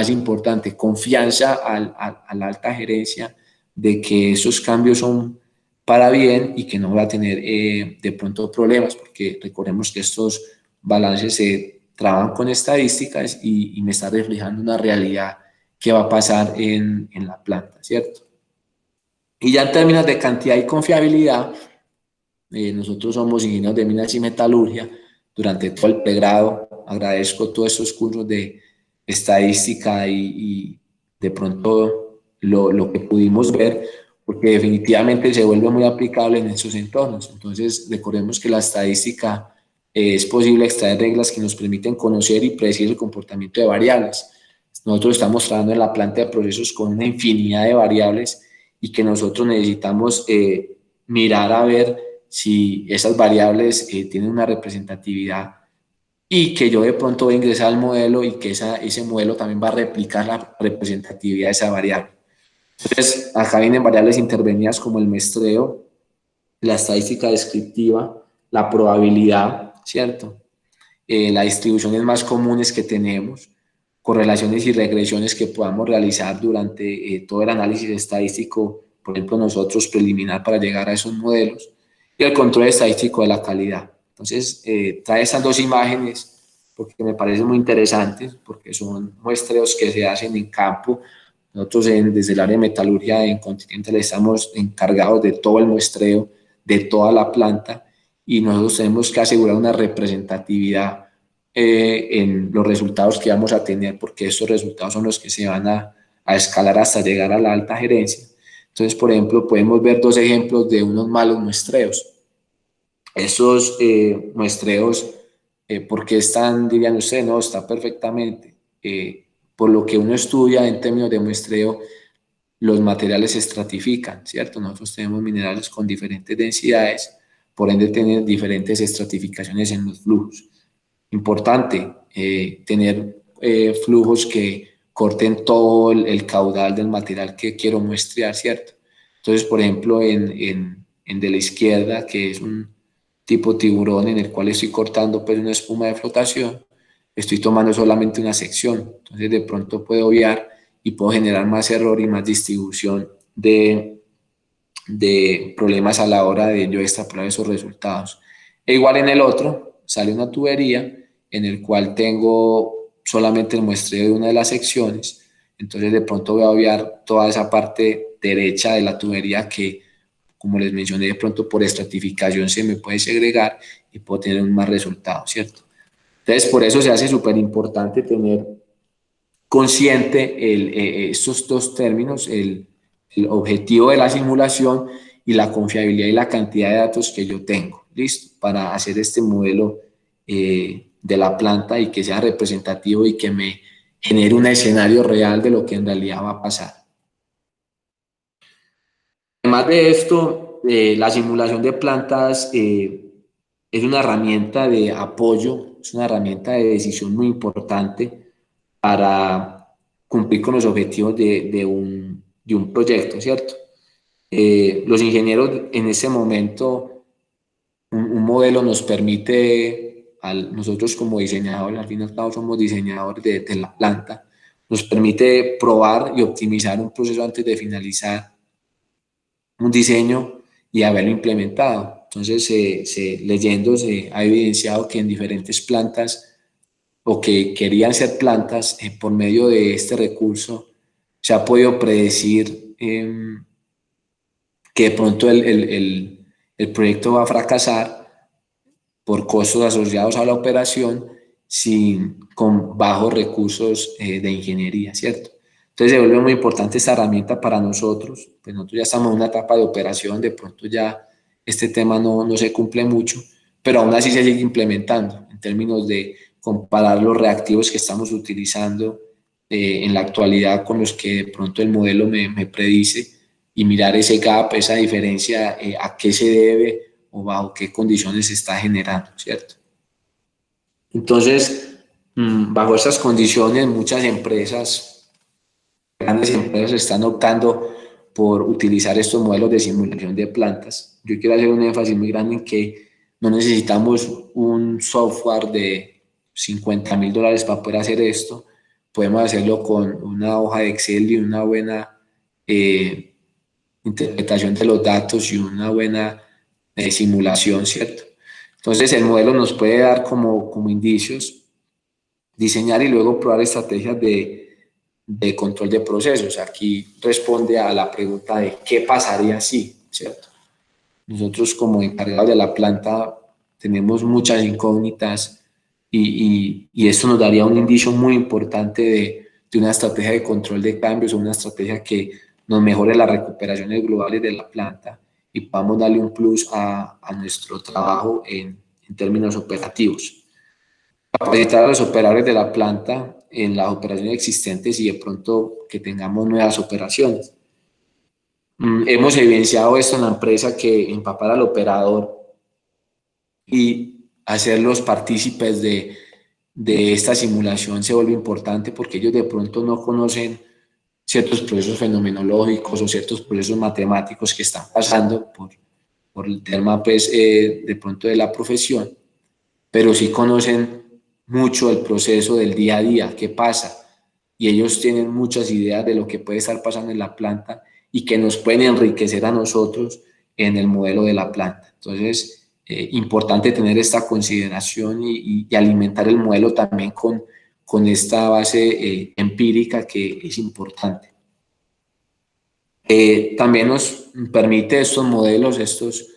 importante, confianza a la alta gerencia de que esos cambios son para bien y que no va a tener de pronto problemas, porque recordemos que estos balances se trabajan con estadísticas y me está reflejando una realidad que va a pasar en la planta, ¿cierto? Y ya en términos de cantidad y confiabilidad, nosotros somos ingenieros de minas y metalurgia. Durante todo el pregrado agradezco todos estos cursos de estadística y de pronto lo que pudimos ver, porque definitivamente se vuelve muy aplicable en esos entornos. Entonces, recordemos que la estadística es posible extraer reglas que nos permiten conocer y predecir el comportamiento de variables. Nosotros estamos trabajando en la planta de procesos con una infinidad de variables y que nosotros necesitamos mirar a ver si esas variables tienen una representatividad y que yo de pronto voy a ingresar al modelo y que ese modelo también va a replicar la representatividad de esa variable. Entonces, acá vienen variables intervenidas como el muestreo, la estadística descriptiva, la probabilidad, ¿cierto? Las distribuciones más comunes que tenemos, correlaciones y regresiones que podamos realizar durante todo el análisis estadístico, por ejemplo, nosotros preliminar para llegar a esos modelos, y el control estadístico de la calidad. Entonces, trae esas dos imágenes porque me parecen muy interesantes, porque son muestreos que se hacen en campo. Nosotros desde el área de metalurgia en Continental estamos encargados de todo el muestreo, de toda la planta, y nosotros tenemos que asegurar una representatividad en los resultados que vamos a tener, porque estos resultados son los que se van a escalar hasta llegar a la alta gerencia. Entonces, por ejemplo, podemos ver dos ejemplos de unos malos muestreos. Esos muestreos, ¿por qué están, dirían ustedes? No, está perfectamente. Por lo que uno estudia en términos de muestreo, los materiales se estratifican, ¿cierto? Nosotros tenemos minerales con diferentes densidades, por ende tienen diferentes estratificaciones en los flujos. Importante tener flujos que corten todo el caudal del material que quiero muestrear, ¿cierto? Entonces, por ejemplo, en de la izquierda, que es un tipo tiburón en el cual estoy cortando pues una espuma de flotación, estoy tomando solamente una sección, entonces de pronto puedo obviar y puedo generar más error y más distribución de problemas a la hora de yo extrapolar esos resultados. E igual en el otro, sale una tubería en el cual tengo solamente el muestreo de una de las secciones, entonces de pronto voy a obviar toda esa parte derecha de la tubería que, como les mencioné, de pronto por estratificación se me puede segregar y puedo tener un más resultado, ¿cierto? Entonces, por eso se hace súper importante tener consciente estos dos términos, el objetivo de la simulación y la confiabilidad y la cantidad de datos que yo tengo, ¿listo? Para hacer este modelo de la planta y que sea representativo y que me genere un escenario real de lo que en realidad va a pasar. Además de esto, la simulación de plantas es una herramienta de apoyo, es una herramienta de decisión muy importante para cumplir con los objetivos de un proyecto, ¿cierto? Los ingenieros en ese momento, un modelo nos permite, nosotros como diseñadores, al fin y al cabo somos diseñadores de la planta, nos permite probar y optimizar un proceso antes de finalizar un diseño y haberlo implementado. Entonces, leyendo se ha evidenciado que en diferentes plantas o que querían ser plantas, por medio de este recurso, se ha podido predecir que de pronto el proyecto va a fracasar por costos asociados a la operación con bajos recursos de ingeniería, ¿cierto? Entonces se vuelve muy importante esta herramienta para nosotros, pues nosotros ya estamos en una etapa de operación, de pronto ya este tema no se cumple mucho, pero aún así se sigue implementando en términos de comparar los reactivos que estamos utilizando en la actualidad con los que de pronto el modelo me predice y mirar ese gap, esa diferencia, a qué se debe o bajo qué condiciones se está generando, ¿cierto? Entonces, bajo estas condiciones, muchas empresas, grandes empresas, están optando por utilizar estos modelos de simulación de plantas. Yo quiero hacer un énfasis muy grande en que no necesitamos un software de $50,000 para poder hacer esto. Podemos hacerlo con una hoja de Excel y una buena interpretación de los datos y una buena simulación, ¿cierto? Entonces el modelo nos puede dar como indicios, diseñar y luego probar estrategias de control de procesos. Aquí responde a la pregunta de qué pasaría si, ¿cierto? Nosotros como encargados de la planta tenemos muchas incógnitas y esto nos daría un indicio muy importante de una estrategia de control de cambios o una estrategia que nos mejore las recuperaciones globales de la planta y podamos darle un plus a nuestro trabajo en términos operativos. Capacitar a los operadores de la planta en las operaciones existentes y de pronto que tengamos nuevas operaciones. Hemos evidenciado esto en la empresa, que empapar al operador y hacerlos partícipes de esta simulación se vuelve importante porque ellos de pronto no conocen ciertos procesos fenomenológicos o ciertos procesos matemáticos que están pasando por el tema, pues, de pronto de la profesión, pero sí conocen mucho el proceso del día a día, qué pasa, y ellos tienen muchas ideas de lo que puede estar pasando en la planta y que nos pueden enriquecer a nosotros en el modelo de la planta. Entonces, importante tener esta consideración y alimentar el modelo también con esta base empírica que es importante. También nos permite estos modelos, estos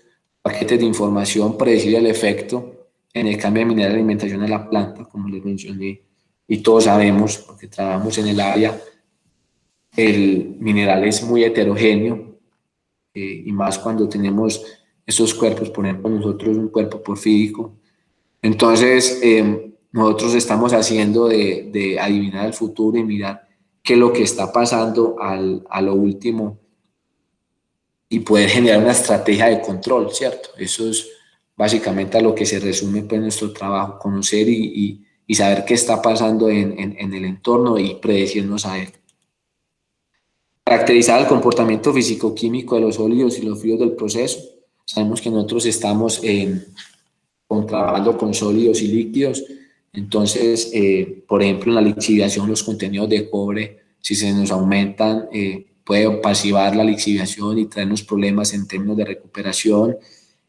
paquetes de información, predecir el efecto en el cambio de mineral de alimentación de la planta, como les mencioné, y todos sabemos, porque trabajamos en el área, el mineral es muy heterogéneo, y más cuando tenemos estos cuerpos, por ejemplo, nosotros un cuerpo porfírico. Entonces, nosotros estamos haciendo de adivinar el futuro y mirar qué es lo que está pasando a lo último y poder generar una estrategia de control, ¿cierto? Eso es básicamente a lo que se resume, pues, nuestro trabajo, conocer y saber qué está pasando en el entorno y predecirnos a él. Caracterizar el comportamiento físico-químico de los sólidos y los fluidos del proceso. Sabemos que nosotros estamos trabajando con sólidos y líquidos, entonces, por ejemplo, en la lixiviación, los contenidos de cobre, si se nos aumentan, puede pasivar la lixiviación y traernos problemas en términos de recuperación.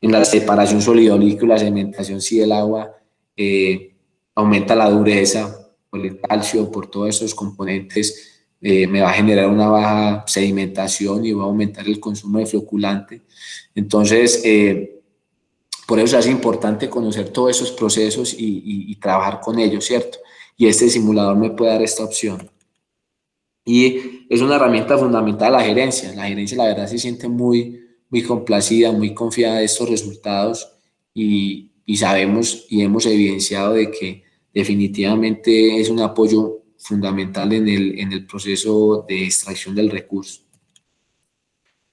En la separación sólido-líquido, la sedimentación, si el agua aumenta la dureza por el calcio, por todos esos componentes, me va a generar una baja sedimentación y va a aumentar el consumo de floculante. Entonces, por eso es importante conocer todos esos procesos y trabajar con ellos, ¿cierto? Y este simulador me puede dar esta opción. Y es una herramienta fundamental la gerencia. La gerencia, la verdad, se siente muy complacida, muy confiada de estos resultados y sabemos y hemos evidenciado de que definitivamente es un apoyo fundamental en el proceso de extracción del recurso.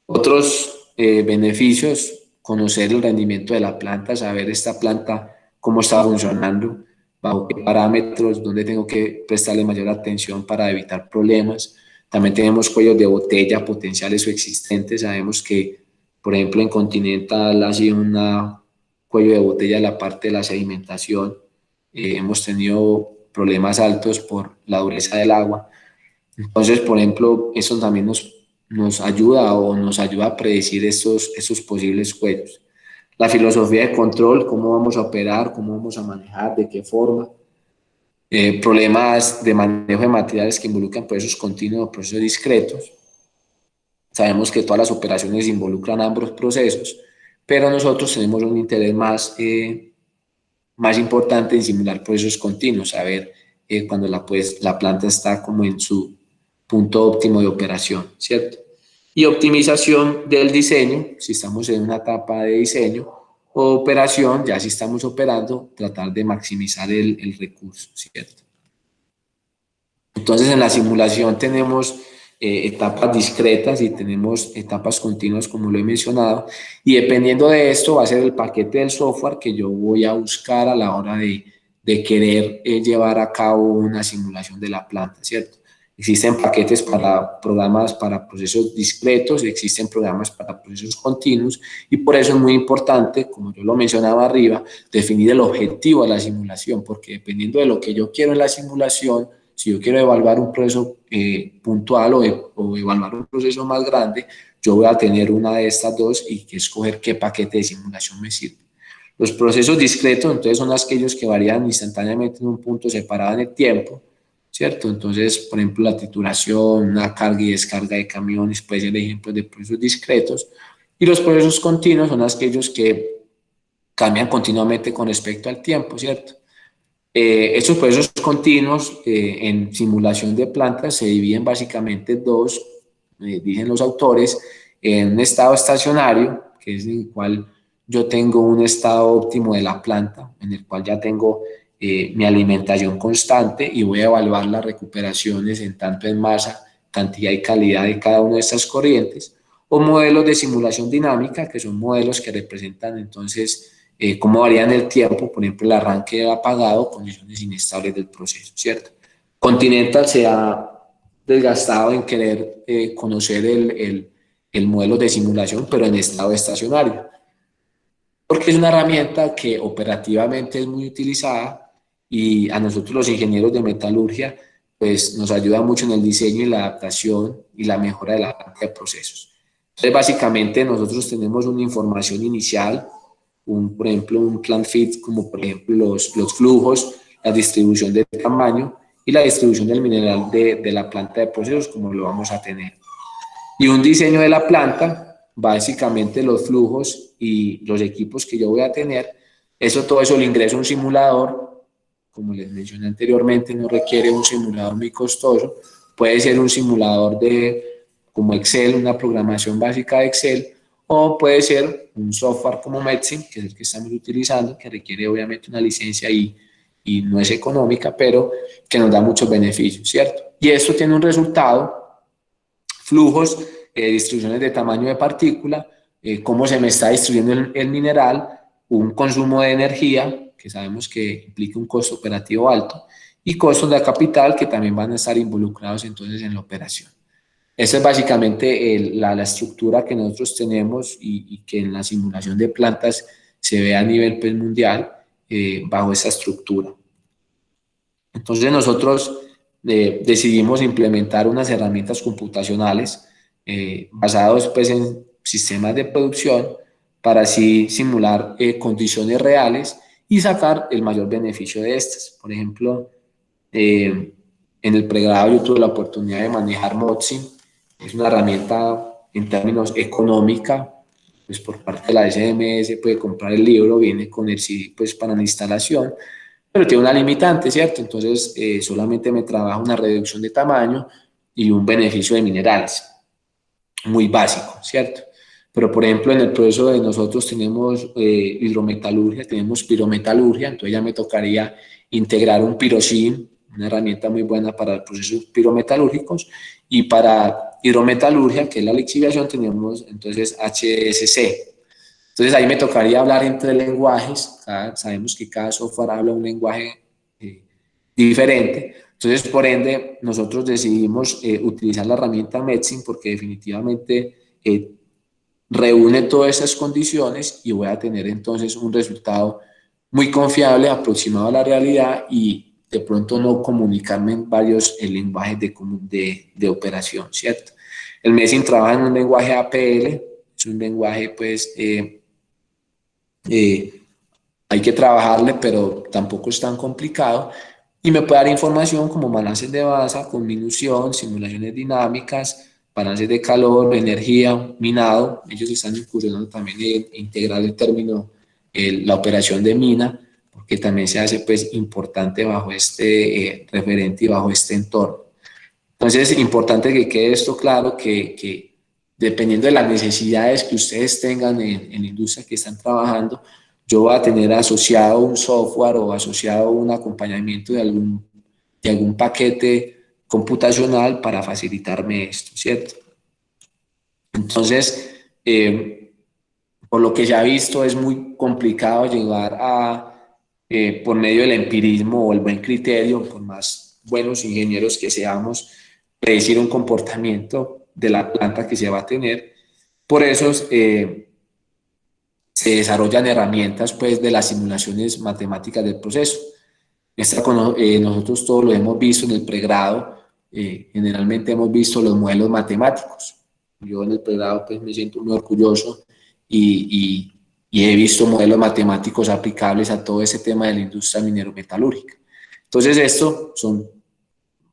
Otros beneficios conocer el rendimiento de la planta, saber esta planta cómo está funcionando, bajo qué parámetros, dónde tengo que prestarle mayor atención para evitar problemas. También tenemos cuellos de botella potenciales o existentes. Sabemos que, por ejemplo, en Continental ha sido un cuello de botella la parte de la sedimentación. Hemos tenido problemas altos por la dureza del agua. Entonces, por ejemplo, eso también nos ayuda a predecir estos posibles cuellos. La filosofía de control, cómo vamos a operar, cómo vamos a manejar, de qué forma. Problemas de manejo de materiales que involucran procesos continuos o procesos discretos. Sabemos que todas las operaciones involucran ambos procesos, pero nosotros tenemos un interés más importante en simular procesos continuos, saber cuando la planta está como en su punto óptimo de operación, ¿cierto? Y optimización del diseño, si estamos en una etapa de diseño, o operación, ya si estamos operando, tratar de maximizar el recurso, ¿cierto? Entonces, en la simulación tenemos etapas discretas y tenemos etapas continuas, como lo he mencionado, y dependiendo de esto va a ser el paquete del software que yo voy a buscar a la hora de querer llevar a cabo una simulación de la planta, ¿cierto? Existen paquetes para programas para procesos discretos, existen programas para procesos continuos, y por eso es muy importante, como yo lo mencionaba arriba, definir el objetivo de la simulación, porque dependiendo de lo que yo quiero en la simulación, si yo quiero evaluar un proceso puntual o evaluar un proceso más grande, yo voy a tener una de estas dos y que escoger qué paquete de simulación me sirve. Los procesos discretos, entonces, son aquellos que varían instantáneamente en un punto separado en el tiempo, ¿cierto? Entonces, por ejemplo, la trituración, una carga y descarga de camiones, puede ser ejemplos de procesos discretos. Y los procesos continuos son aquellos que cambian continuamente con respecto al tiempo, ¿cierto? Estos procesos continuos en simulación de plantas se dividen básicamente en dos, dicen los autores, en un estado estacionario, que es en el cual yo tengo un estado óptimo de la planta, en el cual ya tengo mi alimentación constante y voy a evaluar las recuperaciones en tanto en masa, cantidad y calidad de cada una de estas corrientes, o modelos de simulación dinámica, que son modelos que representan entonces cómo varía en el tiempo, por ejemplo, el arranque del apagado, condiciones inestables del proceso, ¿cierto? Continental se ha desgastado en querer conocer el modelo de simulación, pero en estado estacionario, porque es una herramienta que operativamente es muy utilizada y a nosotros los ingenieros de metalurgia, pues nos ayuda mucho en el diseño y la adaptación y la mejora de la planta de procesos. Entonces, básicamente nosotros tenemos una información inicial, por ejemplo, un plan fit, como por ejemplo los flujos, la distribución del tamaño y la distribución del mineral de la planta de procesos, como lo vamos a tener. Y un diseño de la planta, básicamente los flujos y los equipos que yo voy a tener, todo eso lo ingreso a un simulador, como les mencioné anteriormente, no requiere un simulador muy costoso, puede ser un simulador como Excel, una programación básica de Excel, o puede ser un software como Metsim, que es el que estamos utilizando, que requiere obviamente una licencia y no es económica, pero que nos da muchos beneficios, ¿cierto? Y esto tiene un resultado, flujos, distribuciones de tamaño de partícula, cómo se me está distribuyendo el mineral, un consumo de energía, que sabemos que implica un costo operativo alto, y costos de capital que también van a estar involucrados entonces en la operación. Esa es básicamente la estructura que nosotros tenemos y que en la simulación de plantas se ve a nivel pues, mundial bajo esa estructura. Entonces nosotros decidimos implementar unas herramientas computacionales basadas pues, en sistemas de producción para así simular condiciones reales y sacar el mayor beneficio de estas. Por ejemplo, en el pregrado yo tuve la oportunidad de manejar Motsim. Es una herramienta en términos económica, pues por parte de la SMS puede comprar el libro, viene con el CD pues para la instalación, pero tiene una limitante, ¿cierto? Entonces solamente me trabaja una reducción de tamaño y un beneficio de minerales, muy básico, ¿cierto? Pero por ejemplo en el proceso de nosotros tenemos hidrometalurgia, tenemos pirometalurgia, entonces ya me tocaría integrar un pirosim, una herramienta muy buena para procesos pirometalúrgicos, y para hidrometalurgia, que es la lixiviación, tenemos entonces HSC. Entonces ahí me tocaría hablar entre lenguajes, sabemos que cada software habla un lenguaje diferente, entonces por ende nosotros decidimos utilizar la herramienta Medicine porque definitivamente reúne todas esas condiciones y voy a tener entonces un resultado muy confiable, aproximado a la realidad y de pronto no comunicarme en varios lenguajes de operación, ¿cierto? El Medicine trabaja en un lenguaje APL, es un lenguaje pues hay que trabajarle, pero tampoco es tan complicado y me puede dar información como balances de masa, conminución, simulaciones dinámicas, balances de calor, energía, minado. Ellos están incursionando también en integrar el término, la operación de mina, porque también se hace pues importante bajo este referente y bajo este entorno. Entonces es importante que quede esto claro, que dependiendo de las necesidades que ustedes tengan en la industria que están trabajando, yo voy a tener asociado un software o asociado un acompañamiento de algún paquete computacional para facilitarme esto, ¿cierto? Entonces, por lo que ya he visto, es muy complicado llegar por medio del empirismo o el buen criterio, por más buenos ingenieros que seamos, predecir un comportamiento de la planta que se va a tener. Por eso se desarrollan herramientas pues, de las simulaciones matemáticas del proceso. Nosotros todos lo hemos visto en el pregrado, generalmente hemos visto los modelos matemáticos. Yo en el pregrado pues, me siento muy orgulloso y he visto modelos matemáticos aplicables a todo ese tema de la industria minero-metalúrgica. Entonces esto son,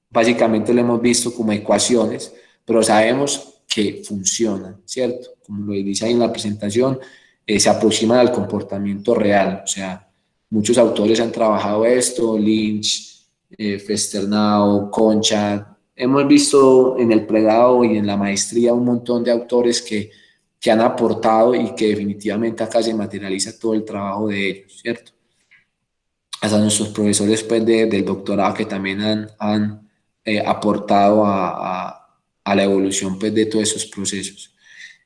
básicamente lo hemos visto como ecuaciones, pero sabemos que funcionan, ¿cierto? Como lo dice ahí en la presentación, se aproximan al comportamiento real, o sea, muchos autores han trabajado esto, Lynch, Festernau, Concha, hemos visto en el pregrado y en la maestría un montón de autores que han aportado y que definitivamente acá se materializa todo el trabajo de ellos, ¿cierto? Hasta nuestros profesores pues, del doctorado que también han aportado a la evolución pues, de todos esos procesos.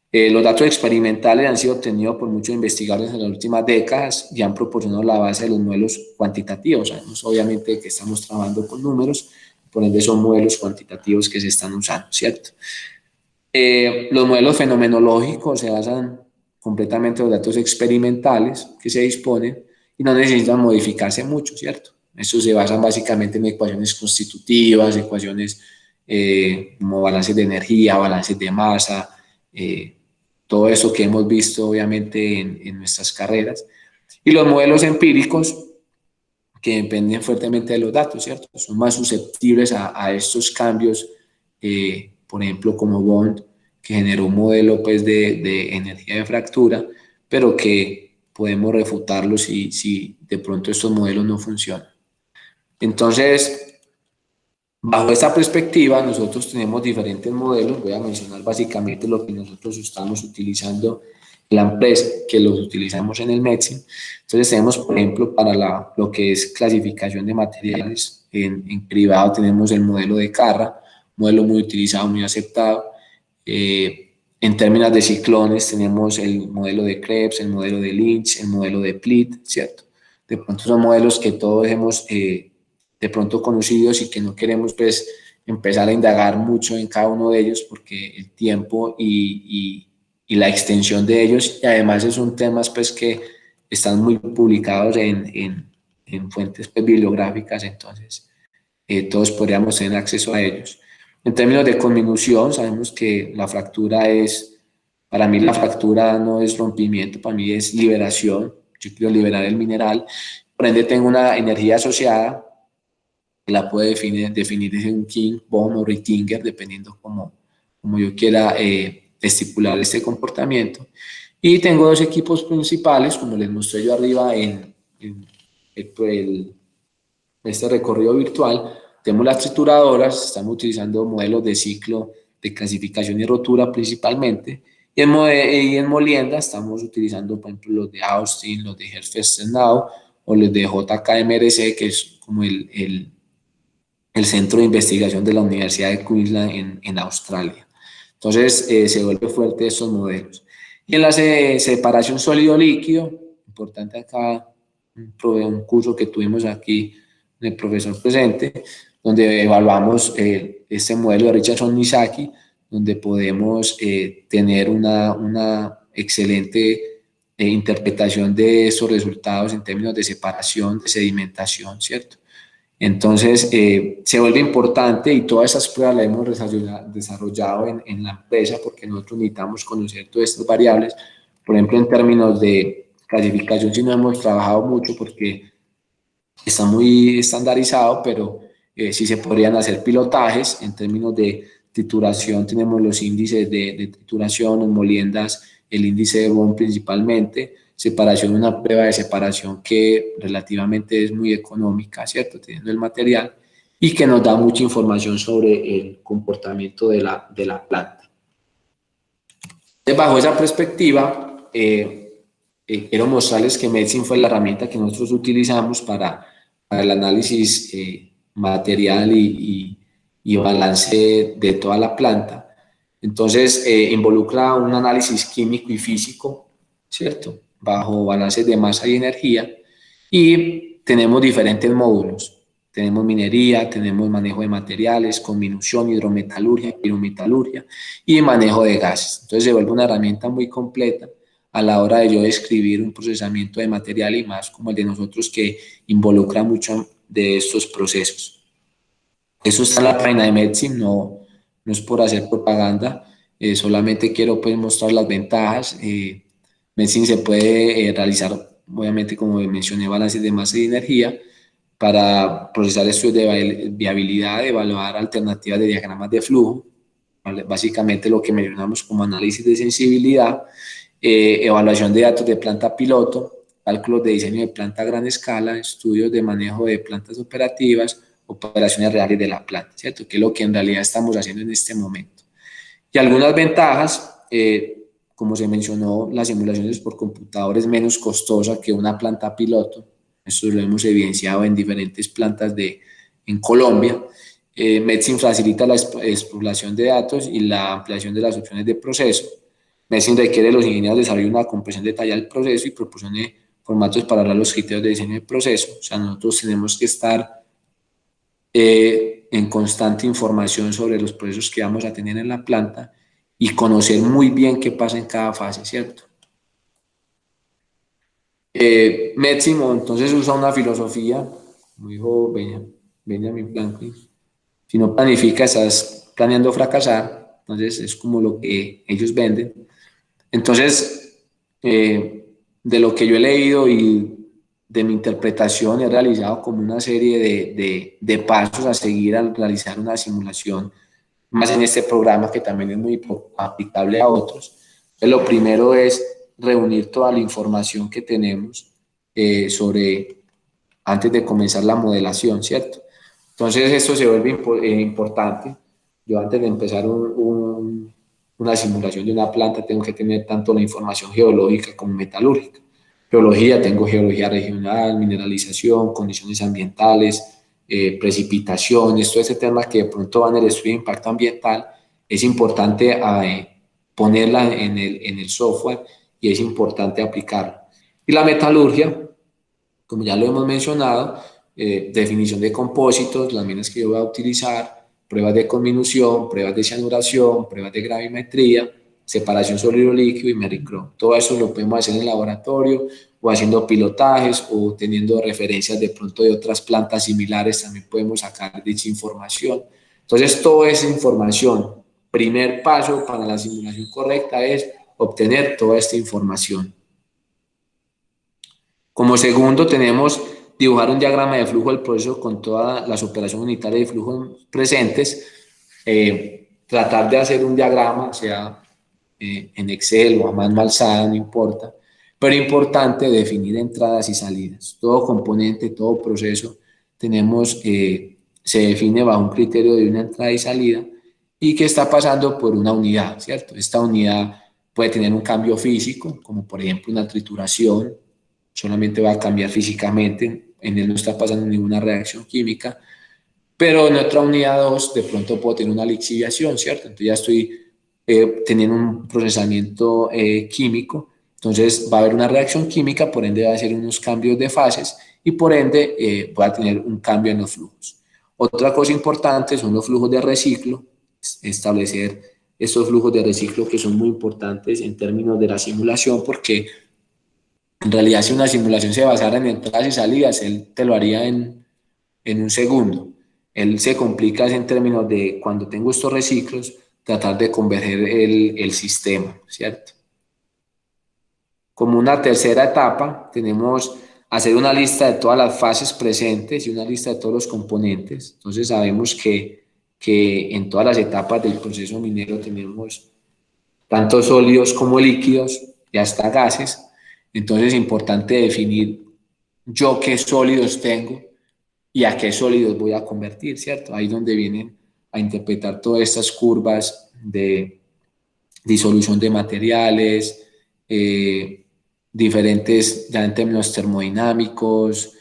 Los datos experimentales han sido obtenidos por muchos investigadores en las últimas décadas y han proporcionado la base de los modelos cuantitativos. Sabemos obviamente que estamos trabajando con números, por ende son modelos cuantitativos que se están usando, ¿cierto? Los modelos fenomenológicos se basan completamente en los datos experimentales que se disponen y no necesitan modificarse mucho, ¿cierto? Estos se basan básicamente en ecuaciones constitutivas, ecuaciones como balances de energía, balances de masa, todo eso que hemos visto obviamente en nuestras carreras. Y los modelos empíricos que dependen fuertemente de los datos, ¿cierto? Son más susceptibles a estos cambios, por ejemplo, como Bond, que generó un modelo pues, de energía de fractura, pero que podemos refutarlo si de pronto estos modelos no funcionan. Entonces, bajo esta perspectiva, nosotros tenemos diferentes modelos. Voy a mencionar básicamente lo que nosotros estamos utilizando en la empresa, que los utilizamos en el Medicine. Entonces tenemos, por ejemplo, para lo que es clasificación de materiales, en privado tenemos el modelo de Carra, modelo muy utilizado, muy aceptado. En términos de ciclones tenemos el modelo de Krebs, el modelo de Lynch, el modelo de Plitt, ¿cierto? De pronto son modelos que todos hemos de pronto conocidos y que no queremos pues empezar a indagar mucho en cada uno de ellos porque el tiempo y la extensión de ellos y además son temas pues que están muy publicados en fuentes pues, bibliográficas, entonces todos podríamos tener acceso a ellos. En términos de conminución, sabemos que la fractura para mí la fractura no es rompimiento, para mí es liberación. Yo quiero liberar el mineral, por ende tengo una energía asociada, la puedo definir desde un King, Bond o Rittinger, dependiendo como yo quiera estipular este comportamiento. Y tengo dos equipos principales, como les mostré yo arriba en este recorrido virtual. Tenemos las trituradoras, estamos utilizando modelos de ciclo de clasificación y rotura principalmente. Y en molienda estamos utilizando, por ejemplo, los de Austin, los de Herfest-Now o los de JKMRC, que es como el centro de investigación de la Universidad de Queensland en Australia. Entonces, se vuelve fuerte estos modelos. Y en la separación sólido-líquido, importante acá, un curso que tuvimos aquí del profesor presente, donde evaluamos este modelo de Richardson-Misaki, donde podemos tener una excelente interpretación de estos resultados en términos de separación, de sedimentación, ¿cierto? Entonces, se vuelve importante y todas esas pruebas las hemos desarrollado en la empresa porque nosotros necesitamos conocer todas estas variables. Por ejemplo, en términos de clasificación, sí no hemos trabajado mucho porque está muy estandarizado, pero sí se podrían hacer pilotajes. En términos de trituración, tenemos los índices de trituración, en moliendas, el índice de Bond principalmente. Separación, una prueba de separación que relativamente es muy económica, ¿cierto? Teniendo el material y que nos da mucha información sobre el comportamiento de la planta. Entonces, bajo esa perspectiva, quiero mostrarles que Metsim fue la herramienta que nosotros utilizamos para el análisis material y balance de toda la planta. Entonces, involucra un análisis químico y físico, ¿cierto? Bajo balances de masa y energía, y tenemos diferentes módulos. Tenemos minería, tenemos manejo de materiales, conminución, hidrometalurgia, pirometalurgia y manejo de gases. Entonces se vuelve una herramienta muy completa a la hora de yo describir un procesamiento de material y más como el de nosotros que involucra mucho de estos procesos. Eso está en la página de Metsim, no es por hacer propaganda, solamente quiero pues mostrar las ventajas. Metsim se puede realizar, obviamente como mencioné, balances de masa y energía para procesar estudios de viabilidad, evaluar alternativas de diagramas de flujo, ¿vale? Básicamente lo que mencionamos como análisis de sensibilidad, evaluación de datos de planta piloto, cálculos de diseño de planta a gran escala, estudios de manejo de plantas operativas, operaciones reales de la planta, ¿cierto? Que es lo que en realidad estamos haciendo en este momento. Y algunas ventajas, como se mencionó, la simulación por computador es menos costosa que una planta piloto. Esto lo hemos evidenciado en diferentes plantas en Colombia. Metsim facilita la exploración de datos y la ampliación de las opciones de proceso. Metsim requiere de los ingenieros desarrollar una comprensión detallada del proceso y proporcione formatos para hablar los criterios de diseño de proceso. O sea, nosotros tenemos que estar en constante información sobre los procesos que vamos a tener en la planta y conocer muy bien qué pasa en cada fase, ¿cierto? Metsim entonces usa una filosofía, como dijo Benjamin Franklin: si no planifica, estás planeando fracasar. Entonces es como lo que ellos venden. Entonces, de lo que yo he leído y de mi interpretación, he realizado como una serie de pasos a seguir al realizar una simulación, más en este programa que también es muy aplicable a otros. Entonces, lo primero es reunir toda la información que tenemos antes de comenzar la modelación, ¿cierto? Entonces esto se vuelve importante. Yo antes de empezar una simulación de una planta tengo que tener tanto la información geológica como metalúrgica. Geología, tengo geología regional, mineralización, condiciones ambientales, precipitaciones, todo ese tema que de pronto va en el estudio de impacto ambiental. Es importante ponerla en el software y es importante aplicarla. Y la metalurgia, como ya lo hemos mencionado, definición de compósitos, las minas que yo voy a utilizar, pruebas de conminución, pruebas de cianuración, pruebas de gravimetría, separación sólido-líquido y Mericron. Todo eso lo podemos hacer en el laboratorio o haciendo pilotajes o teniendo referencias de pronto de otras plantas similares, también podemos sacar dicha información. Entonces, toda esa información, primer paso para la simulación correcta es obtener toda esta información. Como segundo, tenemos dibujar un diagrama de flujo del proceso con todas las operaciones unitarias de flujo presentes. Tratar de hacer un diagrama, sea en Excel o a mano alzada, no importa, pero importante definir entradas y salidas. Todo componente, todo proceso se define bajo un criterio de una entrada y salida y que está pasando por una unidad, ¿cierto? Esta unidad puede tener un cambio físico, como por ejemplo una trituración, solamente va a cambiar físicamente, en él no está pasando ninguna reacción química, pero en otra unidad 2 de pronto puedo tener una lixiviación, ¿cierto? Entonces ya estoy teniendo un procesamiento químico. Entonces va a haber una reacción química, por ende va a hacer unos cambios de fases y por ende va a tener un cambio en los flujos. Otra cosa importante son los flujos de reciclo, establecer esos flujos de reciclo que son muy importantes en términos de la simulación, porque en realidad si una simulación se basara en entradas y salidas, él te lo haría en un segundo. Él se complica en términos de cuando tengo estos reciclos, tratar de converger el sistema, ¿cierto? Como una tercera etapa, tenemos hacer una lista de todas las fases presentes y una lista de todos los componentes. Entonces sabemos que en todas las etapas del proceso minero tenemos tanto sólidos como líquidos y hasta gases. Entonces es importante definir yo qué sólidos tengo y a qué sólidos voy a convertir, ¿cierto? Ahí es donde vienen a interpretar todas estas curvas de disolución de materiales, diferentes ya en términos termodinámicos,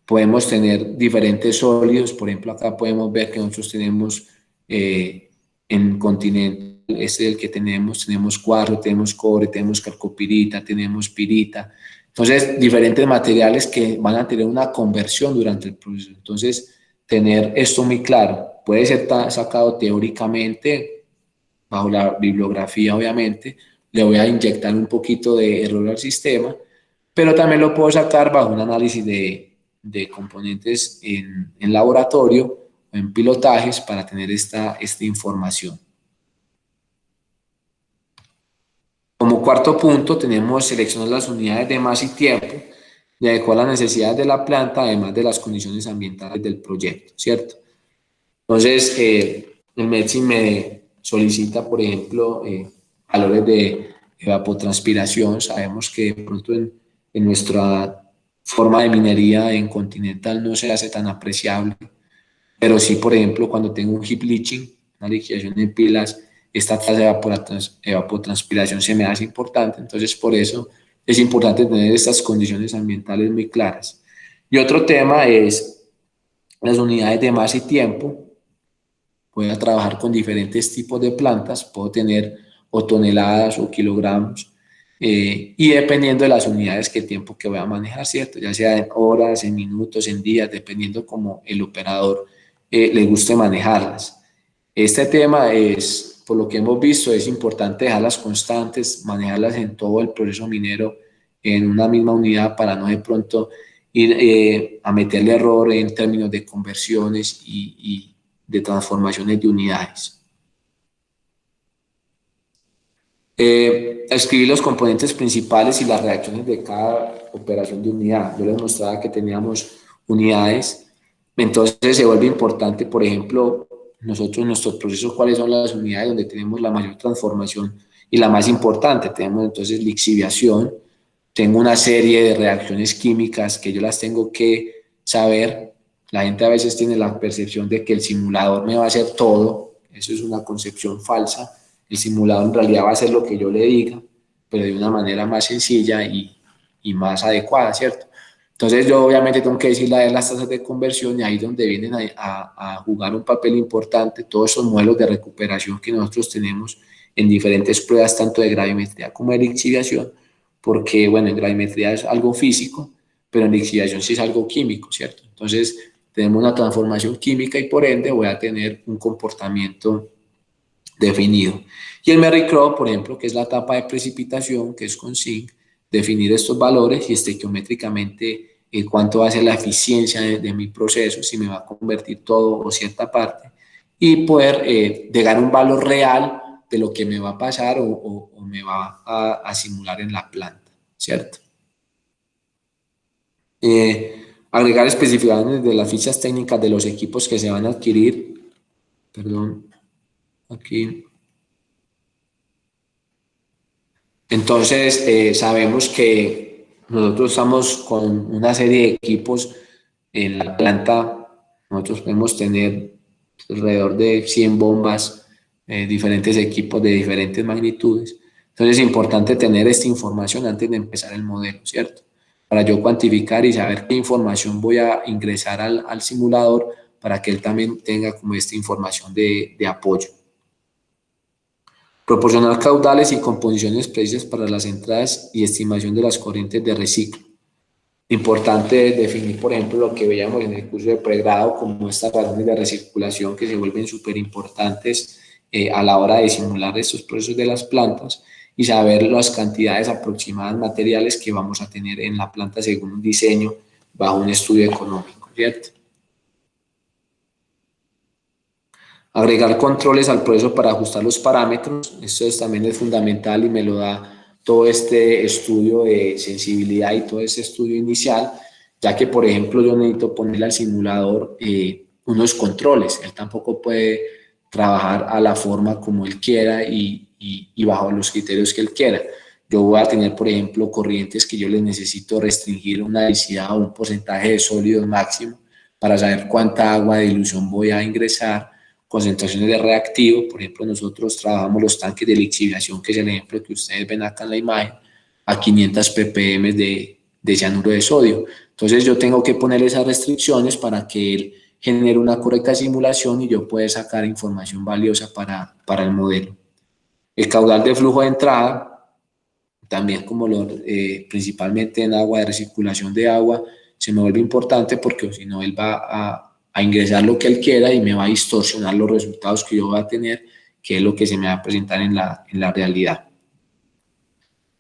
podemos tener diferentes sólidos, por ejemplo acá podemos ver que nosotros tenemos en continente, este es el que tenemos cuarzo, tenemos cobre, tenemos calcopirita, tenemos pirita, entonces diferentes materiales que van a tener una conversión durante el proceso. Entonces tener esto muy claro, puede ser sacado teóricamente bajo la bibliografía obviamente, le voy a inyectar un poquito de error al sistema, pero también lo puedo sacar bajo un análisis de componentes en laboratorio o en pilotajes para tener esta información. Como cuarto punto tenemos seleccionar las unidades de masa y tiempo de adecuar las necesidades de la planta, además de las condiciones ambientales del proyecto, ¿cierto? Entonces, el MEDSI me solicita, por ejemplo, valores de evapotranspiración. Sabemos que de pronto en nuestra forma de minería en Continental no se hace tan apreciable, pero sí, por ejemplo, cuando tengo un heap leaching, una liquidación en pilas, esta tasa de evapotranspiración se me hace importante. Entonces, por eso es importante tener estas condiciones ambientales muy claras. Y otro tema es las unidades de masa y tiempo. Puedo trabajar con diferentes tipos de plantas, puedo tener o toneladas o kilogramos, y dependiendo de las unidades, qué tiempo que voy a manejar, ¿cierto? Ya sea en horas, en minutos, en días, dependiendo como el operador le guste manejarlas. Este tema es, por lo que hemos visto, es importante dejarlas constantes, manejarlas en todo el proceso minero en una misma unidad para no de pronto ir a meterle error en términos de conversiones y de transformaciones de unidades. Escribir los componentes principales y las reacciones de cada operación de unidad. Yo les mostraba que teníamos unidades, entonces se vuelve importante, por ejemplo, nosotros en nuestros procesos, cuáles son las unidades donde tenemos la mayor transformación y la más importante. Tenemos entonces lixiviación, tengo una serie de reacciones químicas que yo las tengo que saber. La gente a veces tiene la percepción de que el simulador me va a hacer todo. Eso es una concepción falsa. El simulador en realidad va a hacer lo que yo le diga, pero de una manera más sencilla y más adecuada, ¿cierto? Entonces yo obviamente tengo que decir las tasas de conversión y ahí es donde vienen a jugar un papel importante todos esos modelos de recuperación que nosotros tenemos en diferentes pruebas, tanto de gravimetría como de lixiviación, porque bueno, en gravimetría es algo físico, pero en lixiviación sí es algo químico, ¿cierto? Entonces tenemos una transformación química y por ende voy a tener un comportamiento definido. Y el Merrill-Crowe, por ejemplo, que es la etapa de precipitación, que es con zinc, definir estos valores y estequiométricamente cuánto va a ser la eficiencia de mi proceso, si me va a convertir todo o cierta parte, y poder llegar a un valor real de lo que me va a pasar o me va a simular en la planta, ¿cierto? Agregar especificaciones de las fichas técnicas de los equipos que se van a adquirir. Perdón, aquí. Entonces, sabemos que nosotros estamos con una serie de equipos en la planta. Nosotros podemos tener alrededor de 100 bombas, diferentes equipos de diferentes magnitudes. Entonces es importante tener esta información antes de empezar el modelo, ¿cierto? Para yo cuantificar y saber qué información voy a ingresar al simulador para que él también tenga como esta información de apoyo. Proporcionar caudales y composiciones precisas para las entradas y estimación de las corrientes de reciclo. Importante definir, por ejemplo, lo que veíamos en el curso de pregrado, como estas razones de recirculación que se vuelven súper importantes a la hora de simular estos procesos de las plantas y saber las cantidades aproximadas materiales que vamos a tener en la planta según un diseño bajo un estudio económico, ¿cierto? Agregar controles al proceso para ajustar los parámetros, esto también es fundamental y me lo da todo este estudio de sensibilidad y todo este estudio inicial, ya que, por ejemplo, yo necesito ponerle al simulador unos controles, él tampoco puede trabajar a la forma como él quiera y bajo los criterios que él quiera. Yo voy a tener, por ejemplo, corrientes que yo les necesito restringir una densidad o un porcentaje de sólidos máximo para saber cuánta agua de dilución voy a ingresar, concentraciones de reactivo. Por ejemplo, nosotros trabajamos los tanques de lixiviación, que es el ejemplo que ustedes ven acá en la imagen, a 500 ppm de cianuro de sodio. Entonces yo tengo que poner esas restricciones para que él genere una correcta simulación y yo pueda sacar información valiosa para el modelo. El caudal de flujo de entrada, también como principalmente en agua, de recirculación de agua, se me vuelve importante porque si no él va a ingresar lo que él quiera y me va a distorsionar los resultados que yo voy a tener, que es lo que se me va a presentar en la realidad.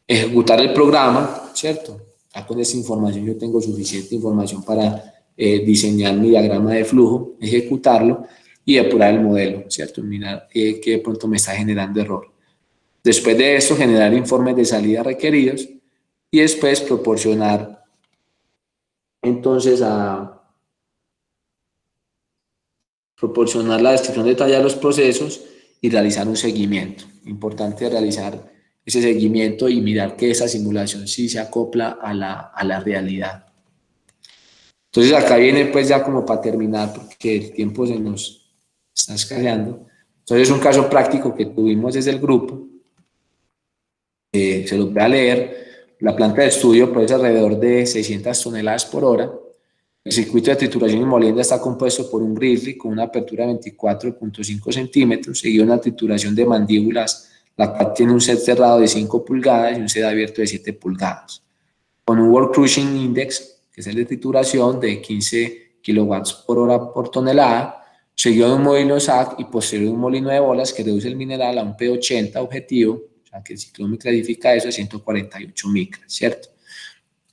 Ejecutar el programa, ¿cierto? Ya con esa información yo tengo suficiente información para diseñar mi diagrama de flujo, ejecutarlo y depurar el modelo, ¿cierto? Mirar que de pronto me está generando error. Después de esto, generar informes de salida requeridos y después proporcionar entonces proporcionar la descripción detallada de los procesos y realizar un seguimiento. Importante realizar ese seguimiento y mirar que esa simulación sí se acopla a la realidad. Entonces acá viene pues ya como para terminar porque el tiempo se nos está escaseando. Entonces un caso práctico que tuvimos desde el grupo, se los voy a leer. La planta de estudio produce alrededor de 600 toneladas por hora. El circuito de trituración y molienda está compuesto por un grizzly con una apertura de 24.5 centímetros, seguido de una trituración de mandíbulas, la cual tiene un set cerrado de 5 pulgadas y un set abierto de 7 pulgadas. Con un Work Crushing Index, que es el de trituración, de 15 kilowatts por hora por tonelada, seguido de un molino SAC y posterior de un molino de bolas que reduce el mineral a un P80 objetivo, o sea que el ciclón clasifica eso a 148 micras, ¿cierto?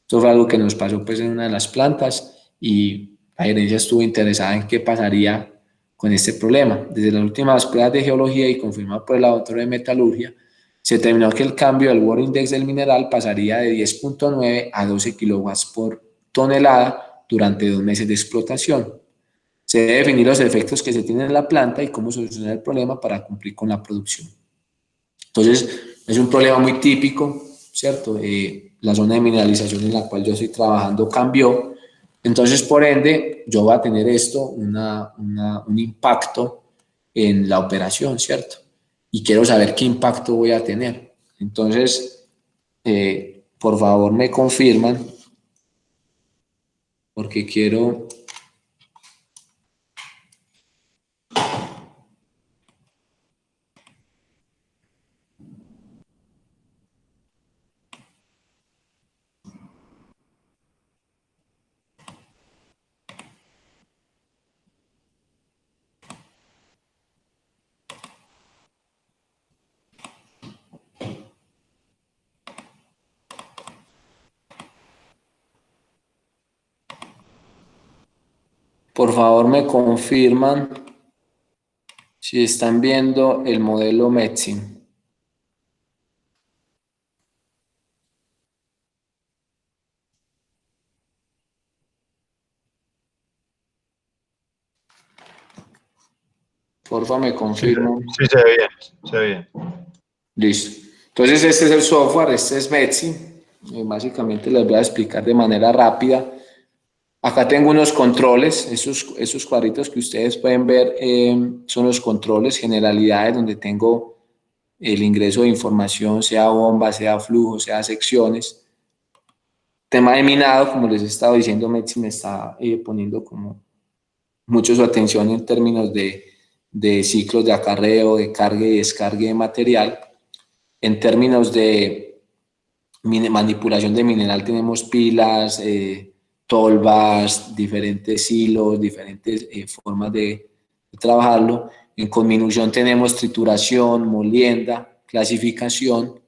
Esto fue algo que nos pasó pues en una de las plantas y la gerencia estuvo interesada en qué pasaría con este problema. Desde las últimas pruebas de geología y confirmado por el laboratorio de metalurgia, se determinó que el cambio del Work Index del mineral pasaría de 10.9 a 12 kilowatts por tonelada durante 2 meses de explotación. Se debe definir los efectos que se tienen en la planta y cómo solucionar el problema para cumplir con la producción. Entonces, es un problema muy típico, ¿cierto? La zona de mineralización en la cual yo estoy trabajando cambió. Entonces, por ende, yo voy a tener esto, un impacto en la operación, ¿cierto? Y quiero saber qué impacto voy a tener. Entonces, por favor, me confirman, porque quiero... Por favor, me confirman si están viendo el modelo Metsim. Porfa, me confirman. Sí, se ve bien, se ve bien. Listo. Entonces, este es el software, este es Metsim. Básicamente les voy a explicar de manera rápida. Acá tengo unos controles, esos cuadritos que ustedes pueden ver son los controles, generalidades, donde tengo el ingreso de información, sea bomba, sea flujo, sea secciones. Tema de minado, como les he estado diciendo, Metsim me está poniendo como mucho su atención en términos de de ciclos de acarreo, de carga y descarga de material. En términos de manipulación de mineral tenemos pilas, tolvas, diferentes hilos, diferentes formas de trabajarlo. En conminución tenemos trituración, molienda, clasificación.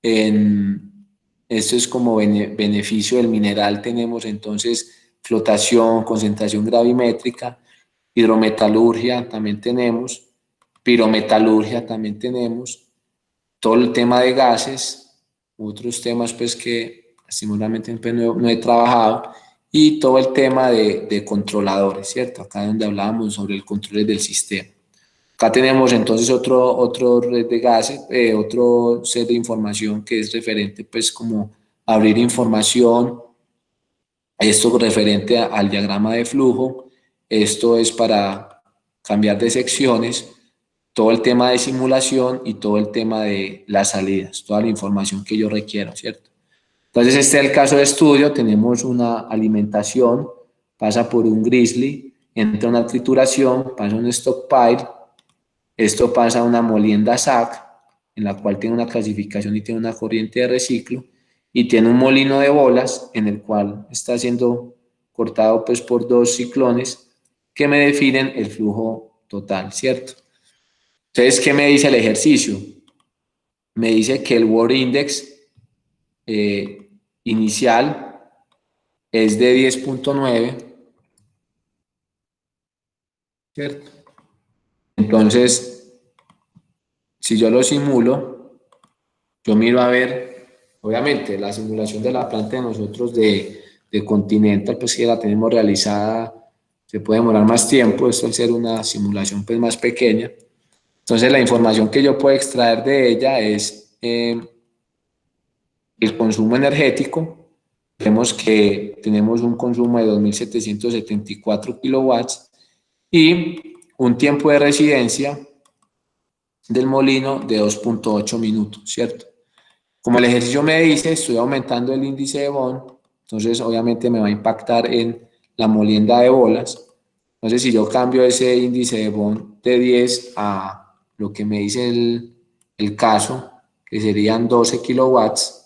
Esto es como beneficio del mineral. Tenemos entonces flotación, concentración gravimétrica, hidrometalurgia también tenemos, pirometalurgia también tenemos, todo el tema de gases, otros temas pues que lastimosamente pues, no he trabajado, y todo el tema de controladores, ¿cierto? Acá donde hablábamos sobre el control del sistema. Acá tenemos entonces otro red de gases, otro set de información que es referente pues como abrir información, esto referente al diagrama de flujo, esto es para cambiar de secciones, todo el tema de simulación y todo el tema de las salidas, toda la información que yo requiero, ¿cierto? Entonces este es el caso de estudio, tenemos una alimentación, pasa por un grizzly, entra una trituración, pasa un stockpile, esto pasa a una molienda SAC, en la cual tiene una clasificación y tiene una corriente de reciclo, y tiene un molino de bolas, en el cual está siendo cortado pues, por dos ciclones que me definen el flujo total, ¿cierto? Entonces, ¿qué me dice el ejercicio? Me dice que el Work Index inicial es de 10.9, ¿cierto? Entonces, si yo lo simulo, yo miro a ver, obviamente, la simulación de la planta de nosotros de Continental, pues que la tenemos realizada, se puede demorar más tiempo, esto al ser una simulación pues más pequeña. Entonces, la información que yo puedo extraer de ella es el consumo energético. Vemos que tenemos un consumo de 2.774 kilowatts y un tiempo de residencia del molino de 2.8 minutos, ¿cierto? Como el ejercicio me dice, estoy aumentando el índice de Bond, entonces obviamente me va a impactar en la molienda de bolas. Entonces, si yo cambio ese índice de Bond de 10 a lo que me dice el caso, que serían 12 kilowatts,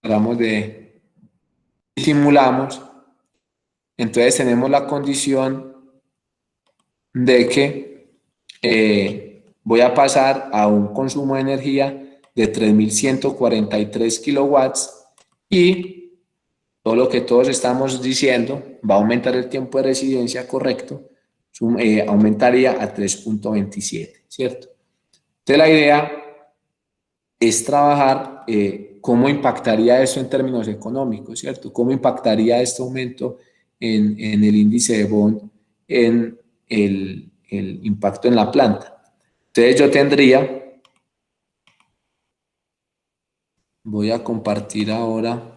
hablamos de simulamos, entonces tenemos la condición de que voy a pasar a un consumo de energía de 3.143 kilowatts y todo lo que todos estamos diciendo va a aumentar el tiempo de residencia, correcto, aumentaría a 3.27, ¿cierto? Entonces la idea es trabajar cómo impactaría esto en términos económicos, ¿cierto? ¿Cómo impactaría este aumento en el índice de Bond en el impacto en la planta? Entonces yo tendría, voy a compartir ahora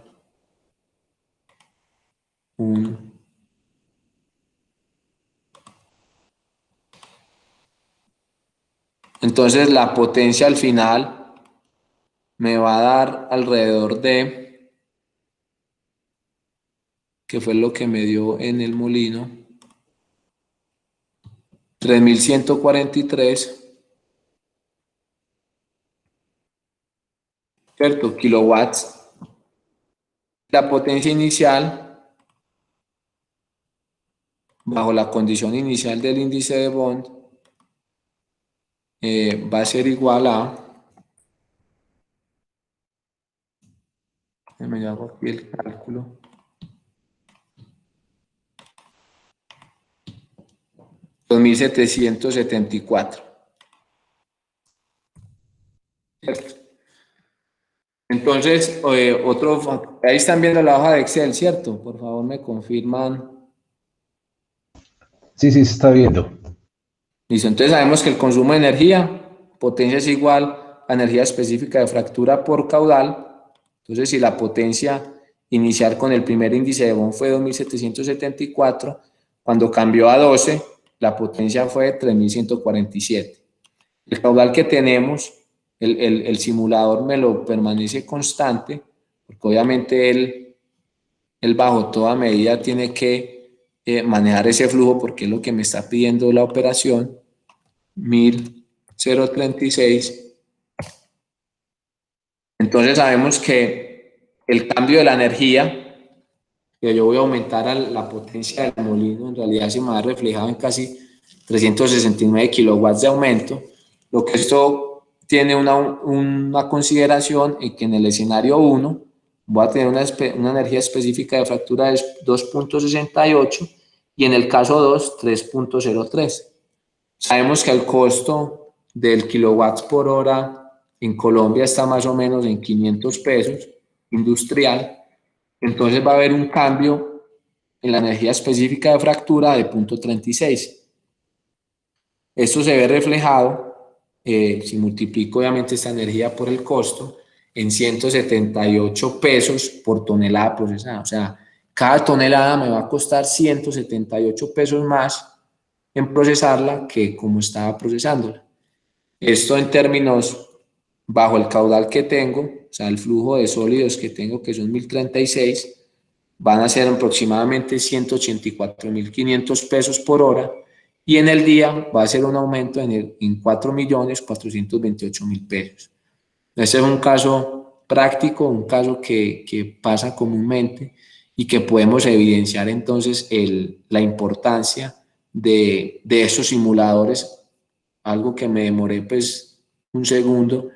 entonces la potencia al final me va a dar alrededor de, que fue lo que me dio en el molino, 3.143, ¿cierto? Kilowatts. La potencia inicial, bajo la condición inicial del índice de Bond, va a ser igual a, me hago aquí el cálculo, $2.774. ¿Cierto? Entonces, ahí están viendo la hoja de Excel, ¿cierto? Por favor, me confirman. Sí, sí, se está viendo. Listo, entonces sabemos que el consumo de energía, potencia es igual a energía específica de fractura por caudal. Entonces, si la potencia inicial con el primer índice de Bond fue 2.774, cuando cambió a 12, la potencia fue 3.147. El caudal que tenemos, el simulador me lo permanece constante, porque obviamente él bajo toda medida tiene que manejar ese flujo porque es lo que me está pidiendo la operación, 1036. Entonces sabemos que el cambio de la energía, que yo voy a aumentar a la potencia del molino, en realidad se me ha reflejado en casi 369 kilowatts de aumento, lo que esto tiene una consideración en que en el escenario 1 voy a tener una energía específica de fractura de 2.68 y en el caso 2, 3.03. Sabemos que el costo del kilowatts por hora en Colombia está más o menos en 500 pesos industrial, entonces va a haber un cambio en la energía específica de fractura de 0.36. Esto se ve reflejado, si multiplico obviamente esta energía por el costo, en 178 pesos por tonelada procesada. O sea, cada tonelada me va a costar 178 pesos más en procesarla que como estaba procesándola. Esto en términos bajo el caudal que tengo, o sea, el flujo de sólidos que tengo, que son 1036, van a ser aproximadamente 184.500 pesos por hora y en el día va a ser un aumento en 4.428.000 pesos. Este es un caso práctico, un caso que pasa comúnmente y que podemos evidenciar entonces la importancia de esos simuladores, algo que me demoré pues un segundo.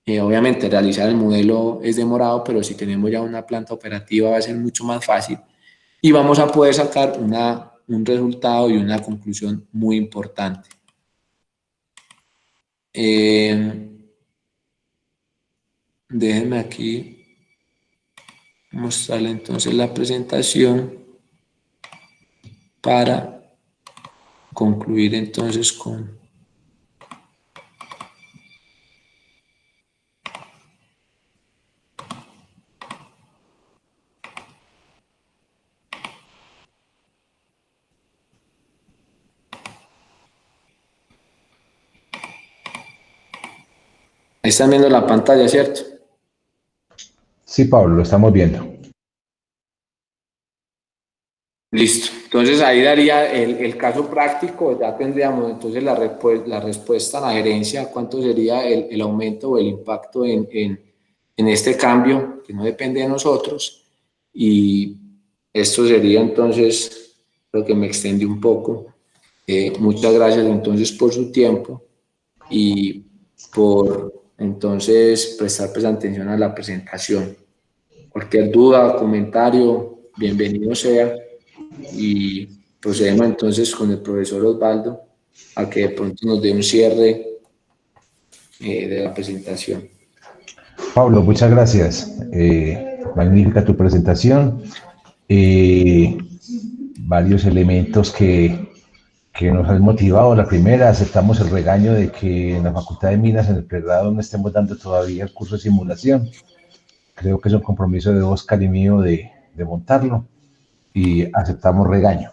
Obviamente realizar el modelo es demorado, pero si tenemos ya una planta operativa va a ser mucho más fácil y vamos a poder sacar un resultado y una conclusión muy importante. Déjenme aquí mostrarle entonces la presentación para concluir entonces con... Ahí están viendo la pantalla, ¿cierto? Sí, Pablo, lo estamos viendo. Listo. Entonces ahí daría el caso práctico, ya tendríamos entonces la respuesta a la gerencia, cuánto sería el aumento o el impacto en este cambio, que no depende de nosotros. Y esto sería entonces lo que me extendí un poco. Muchas gracias entonces por su tiempo y por entonces prestar pues atención a la presentación. Cualquier duda, comentario, bienvenido sea. Y procedemos entonces con el profesor Osvaldo a que de pronto nos dé un cierre de la presentación. Pablo, muchas gracias. Magnífica tu presentación. Varios elementos que nos han motivado. La primera, aceptamos el regaño de que en la Facultad de Minas, en el pregrado, no estemos dando todavía el curso de simulación. Creo que es un compromiso de Oscar y mío de montarlo y aceptamos regaño.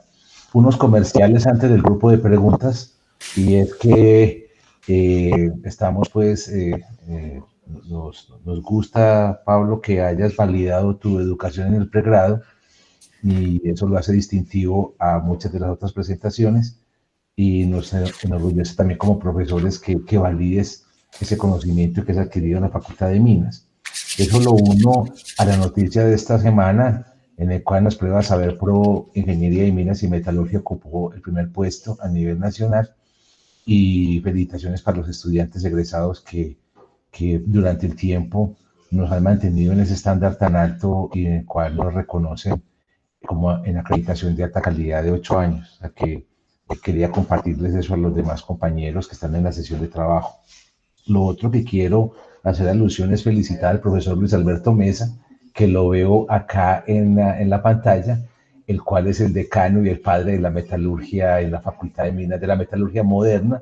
Unos comerciales antes del grupo de preguntas, y es que estamos pues, nos gusta, Pablo, que hayas validado tu educación en el pregrado y eso lo hace distintivo a muchas de las otras presentaciones y nos enorgullece también como profesores que valides ese conocimiento que has adquirido en la Facultad de Minas. Eso lo uno a la noticia de esta semana, en el cual en las pruebas Saber Pro Ingeniería de Minas y Metalurgia ocupó el primer puesto a nivel nacional y felicitaciones para los estudiantes egresados que durante el tiempo nos han mantenido en ese estándar tan alto y en el cual nos reconocen como en acreditación de alta calidad de 8 años. O sea que quería compartirles eso a los demás compañeros que están en la sesión de trabajo. Lo otro que quiero hacer alusión es felicitar al profesor Luis Alberto Mesa, que lo veo acá en la pantalla, el cual es el decano y el padre de la metalurgia en la Facultad de Minas, de la metalurgia moderna,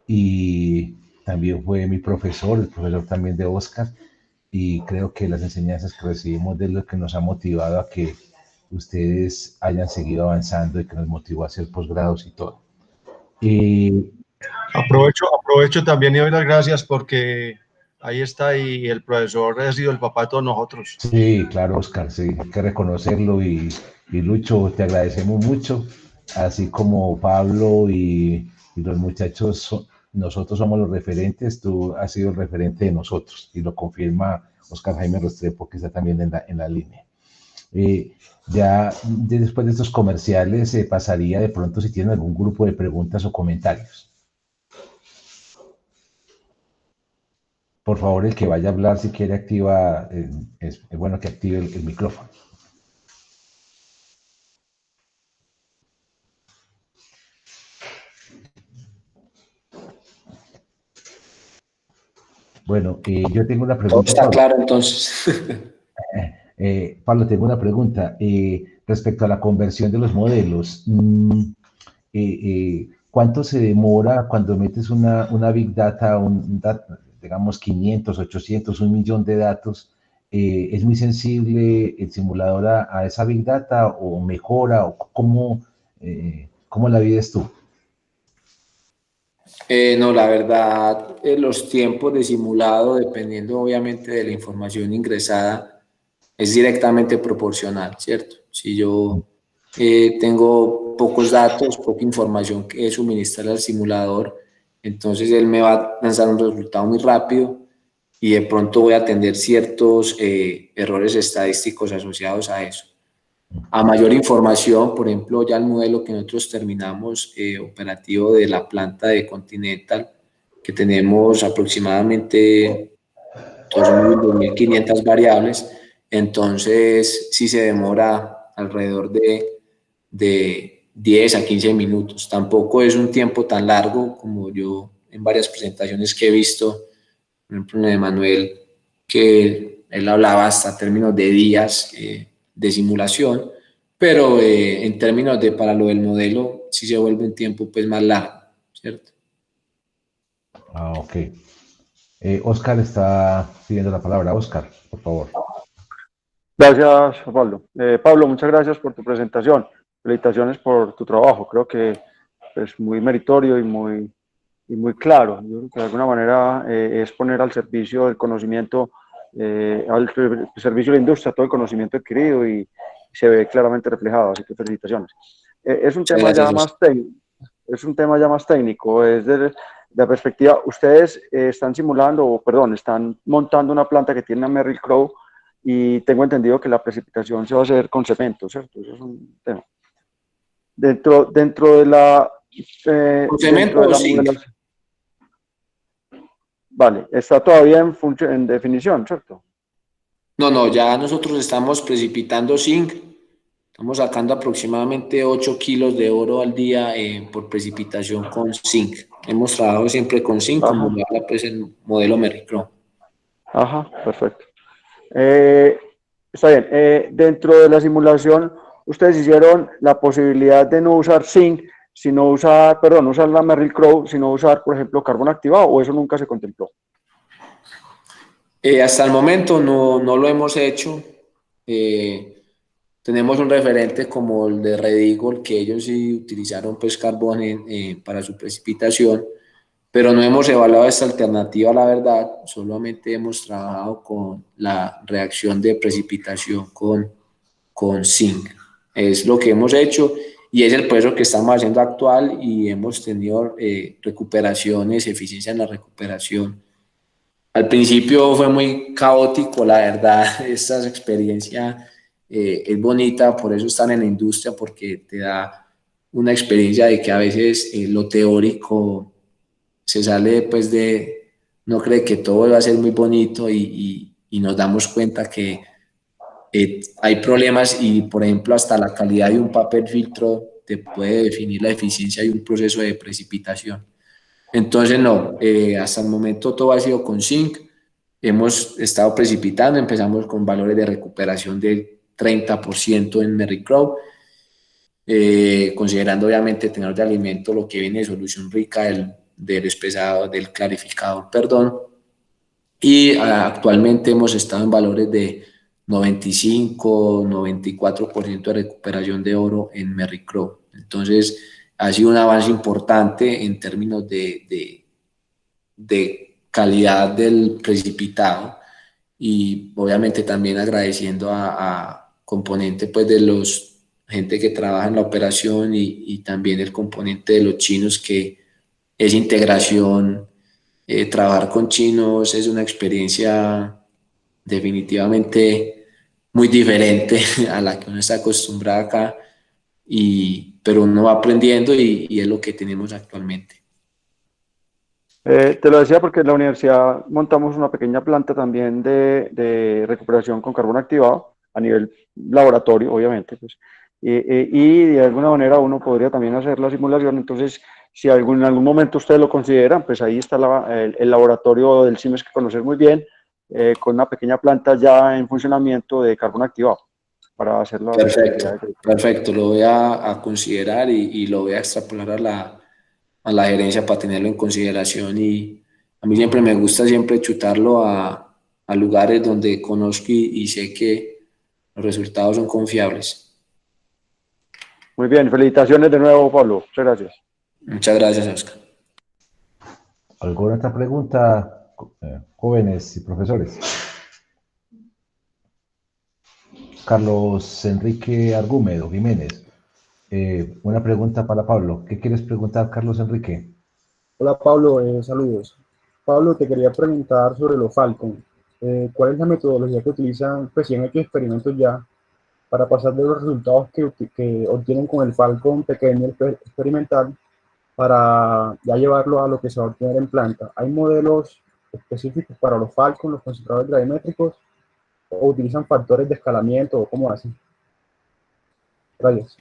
y también fue mi profesor, el profesor también de Oscar, y creo que las enseñanzas que recibimos de él es lo que nos ha motivado a que ustedes hayan seguido avanzando y que nos motivó a hacer posgrados y todo. Aprovecho también y doy las gracias porque ahí está y el profesor ha sido el papá de todos nosotros. Sí, claro, Oscar, sí, hay que reconocerlo y Y Lucho, te agradecemos mucho, así como Pablo y los muchachos, nosotros somos los referentes, tú has sido el referente de nosotros y lo confirma Oscar Jaime Restrepo, que está también en la línea. Después de estos comerciales, pasaría de pronto si tienen algún grupo de preguntas o comentarios. Por favor, el que vaya a hablar, si quiere activa, es bueno que active el micrófono. Bueno, yo tengo una Todo pregunta, está Pablo. claro entonces. Pablo, tengo una pregunta respecto a la conversión de los modelos. ¿Cuánto se demora cuando metes una Big Data, digamos 500, 800, 1 millón de datos? ¿Es muy sensible el simulador a esa Big Data o mejora? ¿O cómo la vives tú? No, la verdad, los tiempos de simulado, dependiendo obviamente de la información ingresada, es directamente proporcional, ¿cierto? Si yo tengo pocos datos, poca información que suministrar al simulador, entonces él me va a lanzar un resultado muy rápido y de pronto voy a tener ciertos errores estadísticos asociados a eso. A mayor información, por ejemplo, ya el modelo que nosotros terminamos operativo de la planta de Continental, que tenemos aproximadamente 2.000, 2.500 variables, entonces sí se demora alrededor de 10 a 15 minutos. Tampoco es un tiempo tan largo como yo en varias presentaciones que he visto, por ejemplo, en Emanuel, que él hablaba hasta términos de días de simulación, pero en términos de para lo del modelo sí se vuelve un tiempo pues más largo, ¿cierto? Ok. Oscar está pidiendo la palabra. Oscar, por favor. Gracias, Pablo. Pablo, muchas gracias por tu presentación. Felicitaciones por tu trabajo. Creo que es muy meritorio y muy claro. Yo creo que de alguna manera es poner al servicio del conocimiento, al servicio de la industria, todo el conocimiento adquirido y se ve claramente reflejado. Así que felicitaciones. Es un Muchas tema ya gracias, Oscar. más técnico. Es un tema ya más técnico. Es de la perspectiva, ustedes están simulando, o perdón, están montando una planta que tiene una Merrill Crowe y tengo entendido que la precipitación se va a hacer con cemento, ¿cierto? Eso es un tema. Dentro de la ¿Con cemento o zinc? modelación. Vale, está todavía en definición, ¿cierto? No, ya nosotros estamos precipitando zinc. Estamos sacando aproximadamente 8 kilos de oro al día por precipitación con zinc. Hemos trabajado siempre con zinc, como Ajá, lo habla pues el modelo Merrill-Crowe. ajá, perfecto. Eh, Está bien. Dentro de la simulación, ustedes hicieron la posibilidad de no usar zinc, sino usar, perdón, usar la Merrill Crowe, sino usar, por ejemplo, carbón activado, o eso nunca se contempló. Hasta el momento no lo hemos hecho. Tenemos un referente como el de Red Eagle, que ellos sí utilizaron pues carbón para su precipitación, pero no hemos evaluado esta alternativa, la verdad. Solamente hemos trabajado con la reacción de precipitación con zinc. Es lo que hemos hecho y es el proceso que estamos haciendo actual y hemos tenido recuperaciones, eficiencia en la recuperación. Al principio fue muy caótico, la verdad, esta experiencia es bonita, por eso están en la industria, porque te da una experiencia de que a veces lo teórico se sale pues no cree que todo va a ser muy bonito y nos damos cuenta que hay problemas y, por ejemplo, hasta la calidad de un papel filtro te puede definir la eficiencia de un proceso de precipitación. Entonces, no, hasta el momento todo ha sido con zinc. Hemos estado precipitando, empezamos con valores de recuperación del 30% en Merrill-Crowe, considerando obviamente tenor de alimento lo que viene de solución rica del espesado, del clarificador, perdón. Y actualmente hemos estado en valores de 95, 94% de recuperación de oro en Merrill-Crowe. Entonces, ha sido un avance importante en términos de calidad del precipitado y obviamente también agradeciendo a componente pues, de los gente que trabaja en la operación y también el componente de los chinos, que es integración. Trabajar con chinos es una experiencia definitivamente muy diferente a la que uno está acostumbrado acá, pero uno va aprendiendo y es lo que tenemos actualmente. Te lo decía porque en la universidad montamos una pequeña planta también de recuperación con carbón activado a nivel laboratorio, obviamente, pues, y de alguna manera uno podría también hacer la simulación. Entonces, si en algún momento ustedes lo consideran, pues ahí está el laboratorio del CIMES, que conoces muy bien, con una pequeña planta ya en funcionamiento de carbón activado para hacer las Perfecto, actividades. perfecto. Lo voy a considerar y lo voy a extrapolar a la gerencia para tenerlo en consideración. Y a mí siempre me gusta siempre chutarlo a lugares donde conozco y sé que los resultados son confiables. Muy bien, felicitaciones de nuevo, Pablo. Muchas gracias. Muchas gracias, Oscar. ¿Alguna otra pregunta, jóvenes y profesores? Carlos Enrique Argúmedo Jiménez. Una pregunta para Pablo. ¿Qué quieres preguntar, Carlos Enrique? Hola Pablo, saludos. Pablo, te quería preguntar sobre los Falcon. ¿Cuál es la metodología que utilizan? Pues si han hecho experimentos ya para pasar de los resultados que obtienen con el Falcon pequeño, el experimental, para ya llevarlo a lo que se va a obtener en planta. ¿Hay modelos específicos para los Falcon, los concentradores gravimétricos, o utilizan factores de escalamiento, o cómo hacen? Gracias.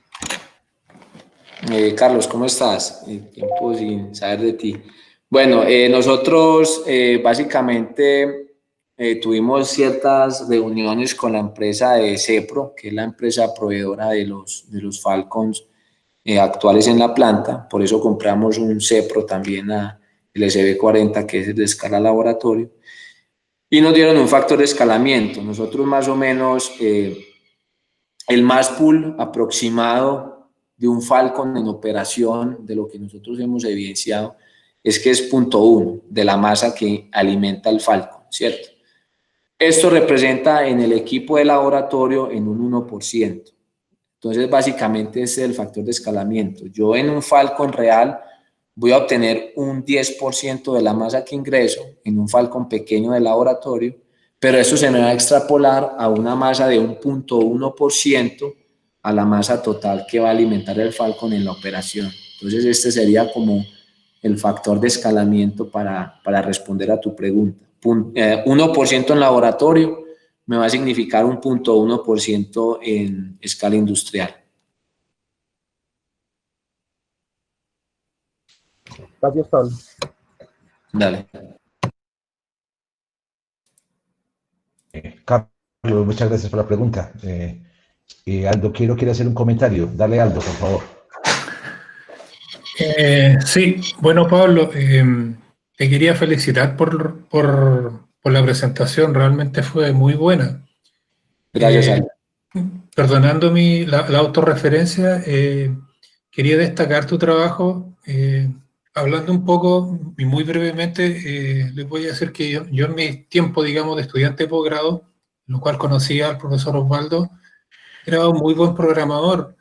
Carlos, ¿cómo estás? Tiempo sin saber de ti. Bueno, nosotros básicamente tuvimos ciertas reuniones con la empresa de Cepro, que es la empresa proveedora de los Falcons actuales en la planta. Por eso compramos un Cepro también, el SB40, que es el de escala laboratorio, y nos dieron un factor de escalamiento. Nosotros más o menos, el mass pool aproximado de un Falcon en operación, de lo que nosotros hemos evidenciado, es que es 0.1 de la masa que alimenta el Falcon, ¿cierto? Esto representa en el equipo de laboratorio en un 1%. Entonces, básicamente ese es el factor de escalamiento. Yo en un Falcon real voy a obtener un 10% de la masa que ingreso en un Falcon pequeño de laboratorio, pero eso se me va a extrapolar a una masa de un 0.1% a la masa total que va a alimentar el Falcon en la operación. Entonces, este sería como el factor de escalamiento para responder a tu pregunta. 1% en laboratorio me va a significar un 0.1% en escala industrial. Gracias, Pablo. Dale. Carlos, muchas gracias por la pregunta. Aldo quiere hacer un comentario. Dale, Aldo, por favor. Sí, bueno, Pablo, te quería felicitar por la presentación, realmente fue muy buena. Gracias, Aldo. Perdonando la autorreferencia, quería destacar tu trabajo. Hablando un poco y muy brevemente, les voy a decir que yo en mi tiempo, digamos, de estudiante de posgrado, lo cual conocía al profesor Osvaldo, era un muy buen programador.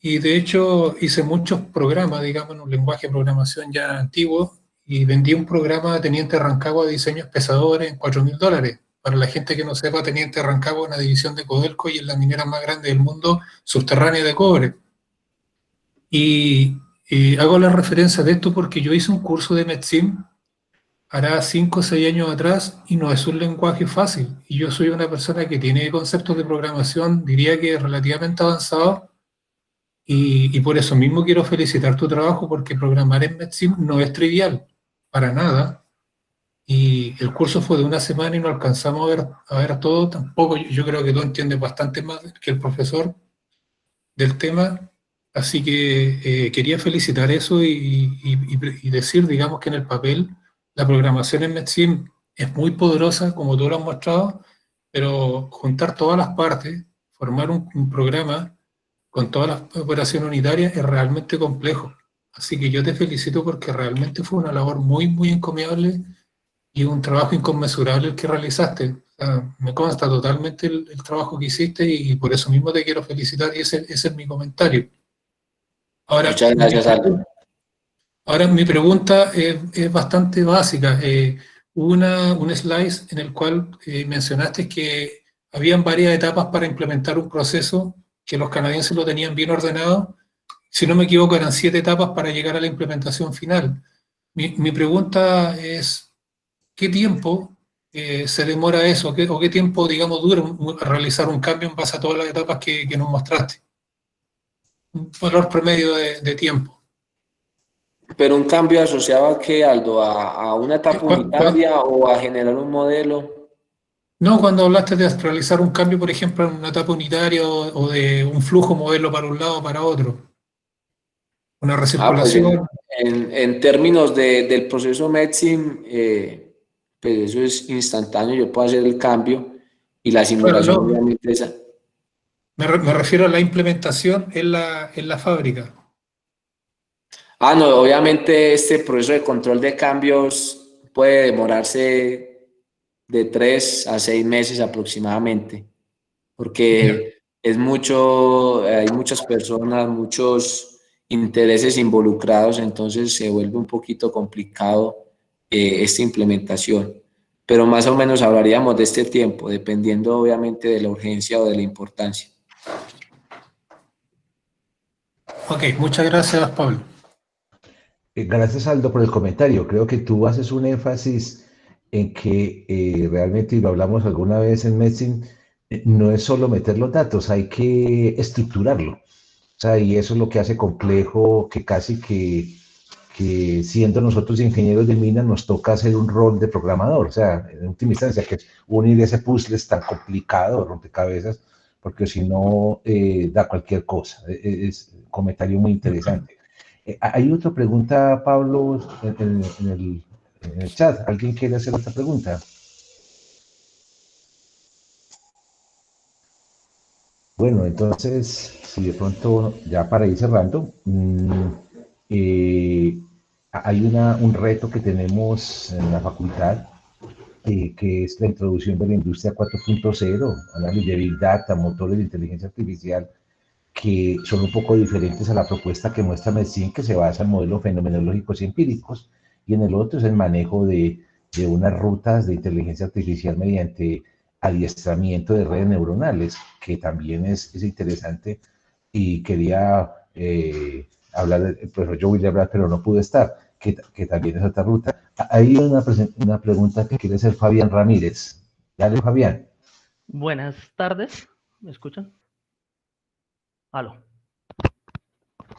Y de hecho hice muchos programas, digamos, en un lenguaje de programación ya antiguo, y vendí un programa de Teniente Rancagua de diseños pesadores en $4.000. Para la gente que no sepa, Teniente Rancagua es una división de Codelco y es la minera más grande del mundo subterránea de cobre. Y hago la referencia de esto porque yo hice un curso de MedSim hará 5 o 6 años atrás y no es un lenguaje fácil. Y yo soy una persona que tiene conceptos de programación, diría que relativamente avanzados. Y por eso mismo quiero felicitar tu trabajo, porque programar en MedSim no es trivial, para nada. Y el curso fue de una semana y no alcanzamos a ver todo tampoco. Yo creo que tú entiendes bastante más que el profesor del tema, así que quería felicitar eso y decir, digamos, que en el papel la programación en MedSim es muy poderosa, como tú lo has mostrado, pero juntar todas las partes, formar un programa con todas las operaciones unitarias es realmente complejo. Así que yo te felicito porque realmente fue una labor muy, muy encomiable y un trabajo inconmensurable el que realizaste. Me consta totalmente el trabajo que hiciste y por eso mismo te quiero felicitar y ese es mi comentario. Ahora, Muchas gracias, Aldo. Ahora, mi pregunta es bastante básica. Hubo un slide en el cual mencionaste que habían varias etapas para implementar un proceso, que los canadienses lo tenían bien ordenado. Si no me equivoco, eran 7 etapas para llegar a la implementación final. Mi pregunta es, ¿qué tiempo se demora eso? ¿O qué tiempo, digamos, dura realizar un cambio en base a todas las etapas que nos mostraste? Un valor promedio de tiempo. Pero un cambio asociado a qué, Aldo, a una etapa unitaria o a generar un modelo. No, cuando hablaste de realizar un cambio, por ejemplo, en una etapa unitaria o de un flujo, moverlo para un lado o para otro, una Pues recirculación. en términos del proceso Metsim, pues eso es instantáneo, yo puedo hacer el cambio y la Claro, simulación no, obviamente esa. me refiero a la implementación en la fábrica. No, obviamente este proceso de control de cambios puede demorarse de 3 a 6 meses aproximadamente, Ya. porque es mucho, hay muchas personas, muchos intereses involucrados, entonces se vuelve un poquito complicado esta implementación. Pero más o menos hablaríamos de este tiempo, dependiendo obviamente de la urgencia o de la importancia. Ok, muchas gracias, Pablo. Gracias, Aldo, por el comentario. Creo que tú haces un énfasis en que realmente, y lo hablamos alguna vez en Medicine, no es solo meter los datos, hay que estructurarlo. O sea, y eso es lo que hace complejo que casi que siendo nosotros ingenieros de mina nos toca hacer un rol de programador. O sea, en última instancia, que unir ese puzzle es tan complicado, rompecabezas, porque si no da cualquier cosa. Es un comentario muy interesante. Hay otra pregunta, Pablo, en el chat. ¿Alguien quiere hacer otra pregunta? Bueno, entonces, si de pronto, ya para ir cerrando, eh, hay un reto que tenemos en la facultad, que es la introducción de la industria 4.0, análisis de Big Data, motores de inteligencia artificial, que son un poco diferentes a la propuesta que muestra Medicine, que se basa en modelos fenomenológicos y empíricos, y en el otro es el manejo de unas rutas de inteligencia artificial mediante adiestramiento de redes neuronales, que también es interesante, y quería hablar, el profesor yo William hablar, pero no pude estar, que también es otra ruta. Hay una pregunta que quiere hacer Fabián Ramírez. Dale, Fabián. Buenas tardes, ¿me escuchan? Aló.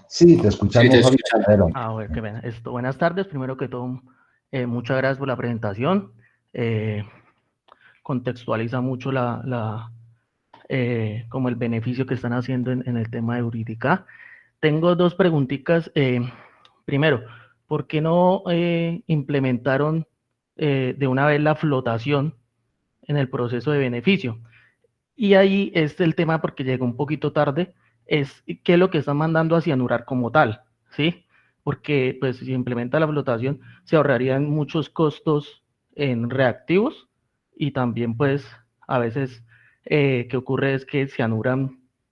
Sí, te escuchamos, Sí, te Fabián. Bueno, qué bien. Buenas tardes, primero que todo, muchas gracias por la presentación. Contextualiza mucho como el beneficio que están haciendo en el tema de Eurídica. Tengo 2 preguntitas. Primero, ¿por qué no implementaron de una vez la flotación en el proceso de beneficio? Y ahí es el tema, porque llegó un poquito tarde, es qué es lo que están mandando a cianurar como tal, ¿sí? Porque pues si se implementa la flotación, se ahorrarían muchos costos en reactivos y también pues a veces que ocurre es que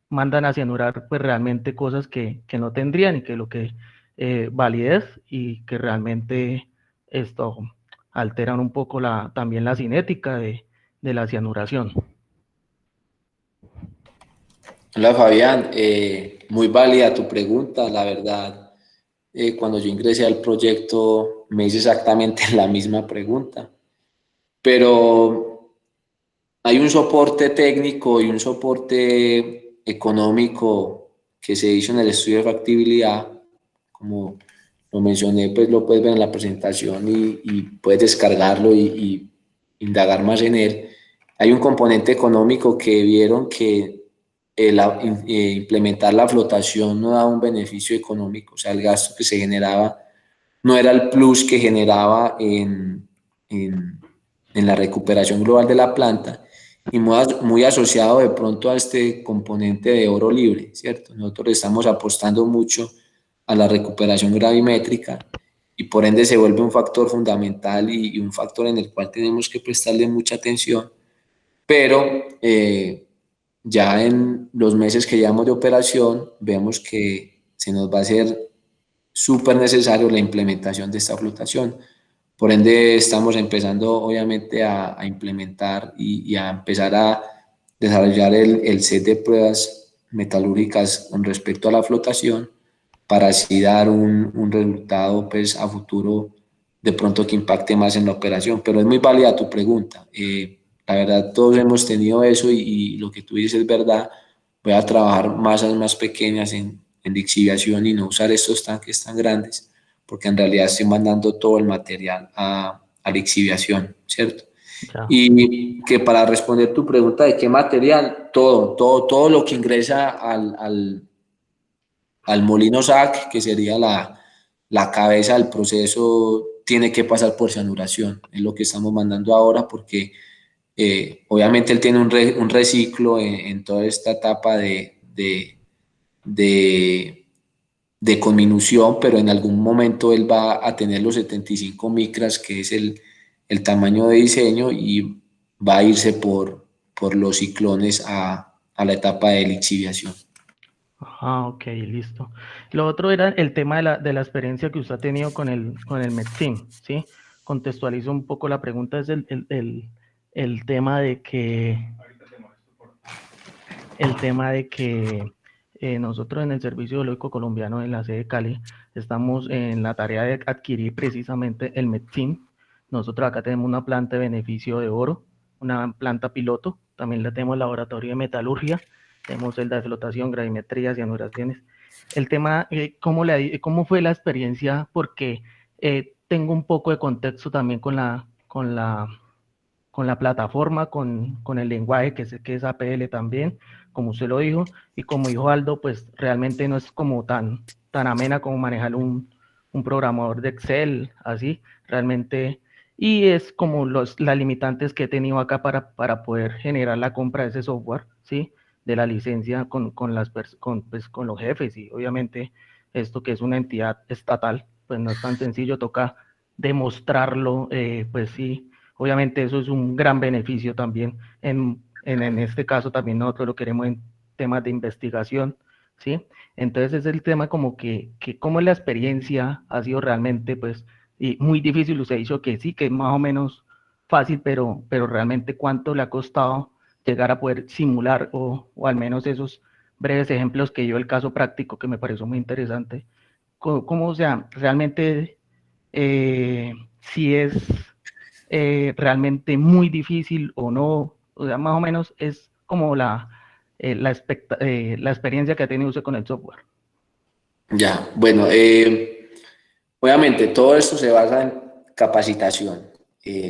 mandan a cianurar pues realmente cosas que no tendrían y que lo que validez y que realmente esto alteran un poco también la cinética de la cianuración. Hola Fabián, muy válida tu pregunta, la verdad. Cuando yo ingresé al proyecto me hice exactamente la misma pregunta, pero hay un soporte técnico y un soporte económico que se hizo en el estudio de factibilidad, como lo mencioné, pues lo puedes ver en la presentación y puedes descargarlo y indagar más en él. Hay un componente económico que vieron que implementar la flotación no daba un beneficio económico, o sea, el gasto que se generaba no era el plus que generaba en la recuperación global de la planta y muy asociado de pronto a este componente de oro libre, ¿cierto? Nosotros estamos apostando mucho a la recuperación gravimétrica y por ende se vuelve un factor fundamental y un factor en el cual tenemos que prestarle mucha atención pero ya en los meses que llevamos de operación vemos que se nos va a hacer súper necesario la implementación de esta flotación. Por ende, estamos empezando obviamente a implementar y a empezar a desarrollar el set de pruebas metalúrgicas con respecto a la flotación para así dar un resultado pues, a futuro de pronto que impacte más en la operación. Pero es muy válida tu pregunta. La verdad, todos hemos tenido eso y lo que tú dices es verdad. Voy a trabajar masas más pequeñas en lixiviación y no usar estos tanques tan grandes, porque en realidad estoy mandando todo el material a lixiviación, ¿cierto? Ya. Y que para responder tu pregunta de qué material, todo lo que ingresa al molino SAC, que sería la cabeza del proceso, tiene que pasar por cianuración. Es lo que estamos mandando ahora porque obviamente él tiene un reciclo en toda esta etapa de conminución, pero en algún momento él va a tener los 75 micras, que es el tamaño de diseño, y va a irse por los ciclones a la etapa de lixiviación. Ah, ok, listo. Lo otro era el tema de la experiencia que usted ha tenido con el MedSim, ¿sí? Contextualizo un poco la pregunta, es el tema de que nosotros en el Servicio Geológico Colombiano en la sede de Cali estamos en la tarea de adquirir precisamente el MedSim. Nosotros acá tenemos una planta de beneficio de oro, una planta piloto, también la tenemos laboratorio de metalurgia, tenemos celda de flotación, gravimetrías, cianuraciones. El tema, ¿cómo fue la experiencia? Porque tengo un poco de contexto también con la plataforma, con el lenguaje que es APL también, como usted lo dijo, y como dijo Aldo, pues realmente no es como tan amena como manejar un programador de Excel, así, realmente, y es como las limitantes que he tenido acá para poder generar la compra de ese software, ¿sí? De la licencia con los jefes, y obviamente esto que es una entidad estatal, pues no es tan sencillo, toca demostrarlo, pues sí. Obviamente eso es un gran beneficio también. En este caso también nosotros lo queremos en temas de investigación, ¿sí? Entonces es el tema como que cómo la experiencia ha sido realmente, pues, y muy difícil. Usted ha dicho que sí, que es más o menos fácil, pero realmente cuánto le ha costado llegar a poder simular o al menos esos breves ejemplos que dio el caso práctico que me pareció muy interesante. ¿Cómo o sea, realmente si es realmente muy difícil o no? O sea, más o menos es como la experiencia que ha tenido usted con el software. Ya, bueno, obviamente todo esto se basa en capacitación.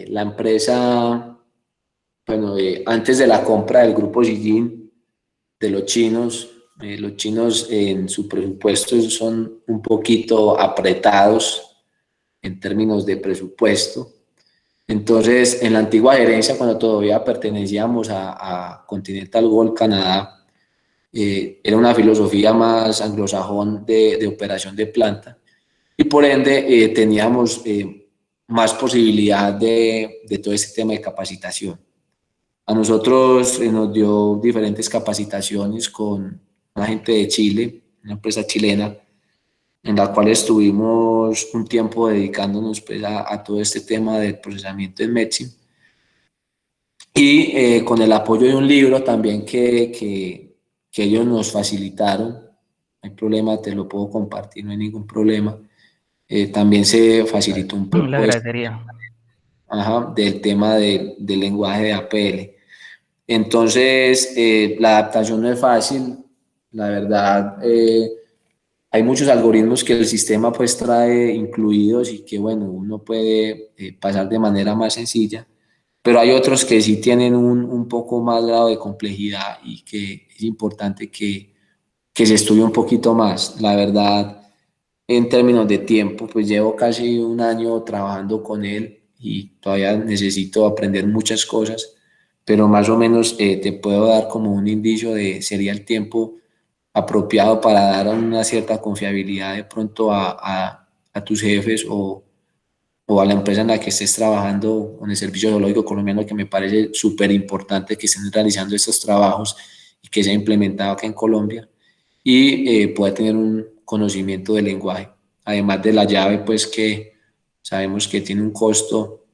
La empresa, bueno, antes de la compra del grupo Zijin de los chinos en su presupuesto son un poquito apretados en términos de presupuesto. Entonces, en la antigua gerencia, cuando todavía pertenecíamos a Continental Gold Canadá, era una filosofía más anglosajón de operación de planta y por ende teníamos más posibilidad de todo este tema de capacitación. A nosotros nos dio diferentes capacitaciones con una gente de Chile, una empresa chilena, en la cual estuvimos un tiempo dedicándonos pues, a todo este tema del procesamiento en Metsim. Y con el apoyo de un libro también que ellos nos facilitaron, no hay problema, te lo puedo compartir, no hay ningún problema. También se facilitó un Le poco agradecería. del tema del lenguaje de APL. Entonces, la adaptación no es fácil, la verdad. Hay muchos algoritmos que el sistema pues trae incluidos y que bueno, uno puede pasar de manera más sencilla, pero hay otros que sí tienen un poco más grado de complejidad y que es importante que se estudie un poquito más. La verdad, en términos de tiempo, pues llevo casi un año trabajando con él y todavía necesito aprender muchas cosas, pero más o menos te puedo dar como un indicio de sería el tiempo apropiado para dar una cierta confiabilidad de pronto a tus jefes o a la empresa en la que estés trabajando con el Servicio Geológico Colombiano, que me parece súper importante que estén realizando estos trabajos y que sea implementado acá en Colombia, y pueda tener un conocimiento del lenguaje, además de la llave, pues que sabemos que tiene un costo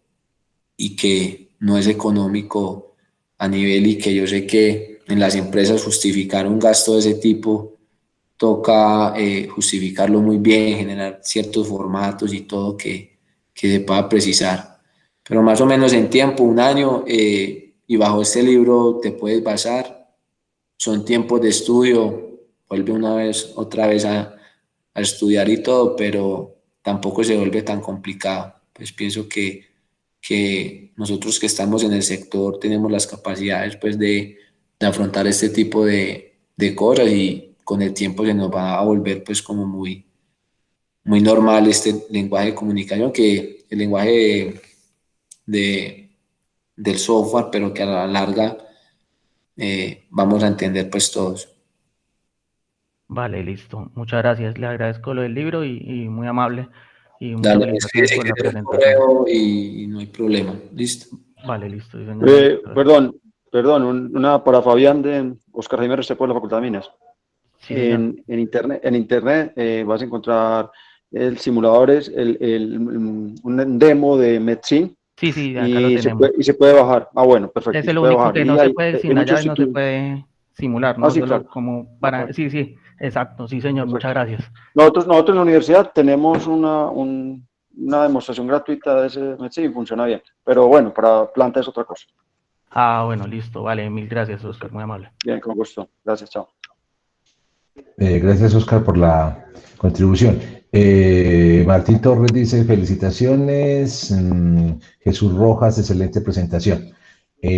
y que no es económico a nivel, y que yo sé que en las empresas justificar un gasto de ese tipo toca justificarlo muy bien, generar ciertos formatos y todo que se pueda precisar. Pero más o menos en tiempo, un año, y bajo este libro te puedes basar. Son tiempos de estudio, vuelve otra vez a estudiar y todo, pero tampoco se vuelve tan complicado. Pues pienso que nosotros que estamos en el sector tenemos las capacidades, pues, de afrontar este tipo de cosas, y con el tiempo se nos va a volver, pues, como muy normal este lenguaje de comunicación, que el lenguaje de, del software, pero que a la larga vamos a entender, pues, todos. Vale, listo. Muchas gracias. Le agradezco lo del libro y muy amable. Y muchas Dale, felicitaciones escribe si por la quieres un presentación. correo y no hay problema. Listo. Vale, listo, sí, señor. Vale, muchas gracias. Perdón, una para Fabián de Oscar Jaime Restrepo de la Facultad de Minas. Sí, señor. En internet vas a encontrar el simuladores, un demo de Medicine Sí, sí, acá lo tenemos. y se puede bajar. Ah, bueno, perfecto, y Es se lo puede único bajar. que Y no se hay, puede, hay sin la muchos llave no se sitios. puede simular, Ah, ¿no? sí, Solo claro. como Ah, para... Sí, sí, exacto, sí, señor, muchas perfecto. gracias. Nosotros en la universidad tenemos una demostración gratuita de ese Medicine y funciona bien. Pero bueno, para planta es otra cosa. Ah, bueno, listo, vale, mil gracias, Oscar, muy amable. Bien, con gusto. Gracias, chao. Gracias, Oscar, por la contribución. Martín Torres dice, felicitaciones. Jesús Rojas, excelente presentación.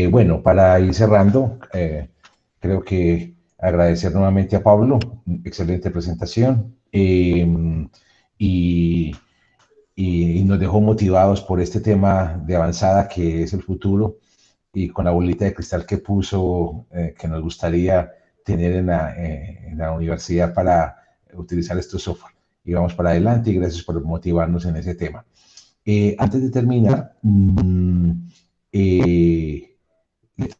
Bueno, para ir cerrando, creo que agradecer nuevamente a Pablo, excelente presentación. Y, y nos dejó motivados por este tema de avanzada que es el futuro, y con la bolita de cristal que puso, que nos gustaría tener en la universidad para utilizar estos software. Y vamos para adelante, y gracias por motivarnos en ese tema. Antes de terminar,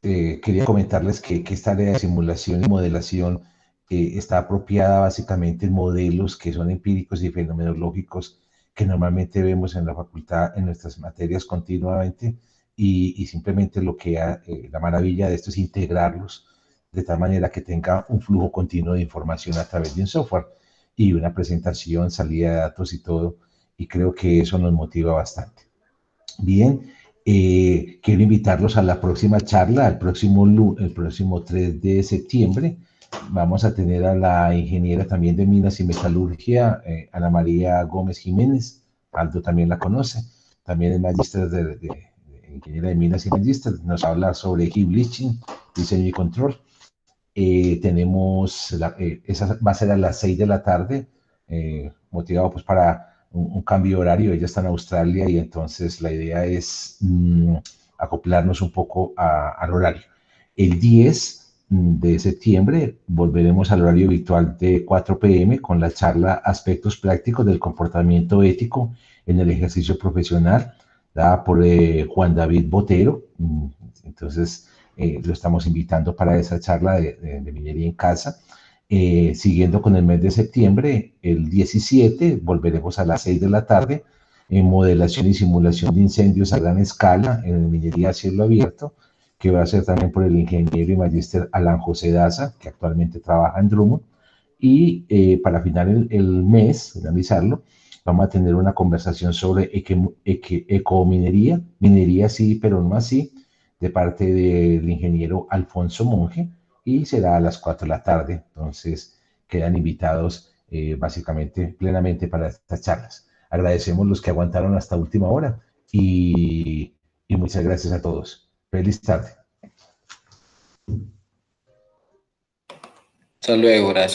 quería comentarles que esta área de simulación y modelación está apropiada básicamente en modelos que son empíricos y fenomenológicos que normalmente vemos en la facultad, en nuestras materias continuamente, y simplemente la maravilla de esto es integrarlos de tal manera que tenga un flujo continuo de información a través de un software y una presentación, salida de datos y todo, y creo que eso nos motiva bastante. Bien, quiero invitarlos a la próxima charla, el próximo 3 de septiembre. Vamos a tener a la ingeniera también de Minas y Metalurgia, Ana María Gómez Jiménez. Aldo también la conoce. También es magíster de ingeniera de Minas y magíster. Nos habla sobre heat bleaching, diseño y control. Esa va a ser a las 6 de la tarde, motivado pues para un cambio de horario. Ella está en Australia y entonces la idea es acoplarnos un poco al horario. El 10 de septiembre volveremos al horario habitual de 4 p.m. con la charla Aspectos prácticos del comportamiento ético en el ejercicio profesional, dada por Juan David Botero. Entonces, lo estamos invitando para esa charla de minería en casa. Siguiendo con el mes de septiembre, el 17, volveremos a las 6 de la tarde en modelación y simulación de incendios a gran escala en minería a cielo abierto, que va a ser también por el ingeniero y magíster Alan José Daza, que actualmente trabaja en Drummond. Y para finalizarlo, vamos a tener una conversación sobre ecominería, minería sí, pero no así, de parte del ingeniero Alfonso Monge, y será a las 4 de la tarde. Entonces, quedan invitados básicamente plenamente para estas charlas. Agradecemos los que aguantaron hasta última hora y muchas gracias a todos. Feliz tarde. Hasta luego, gracias.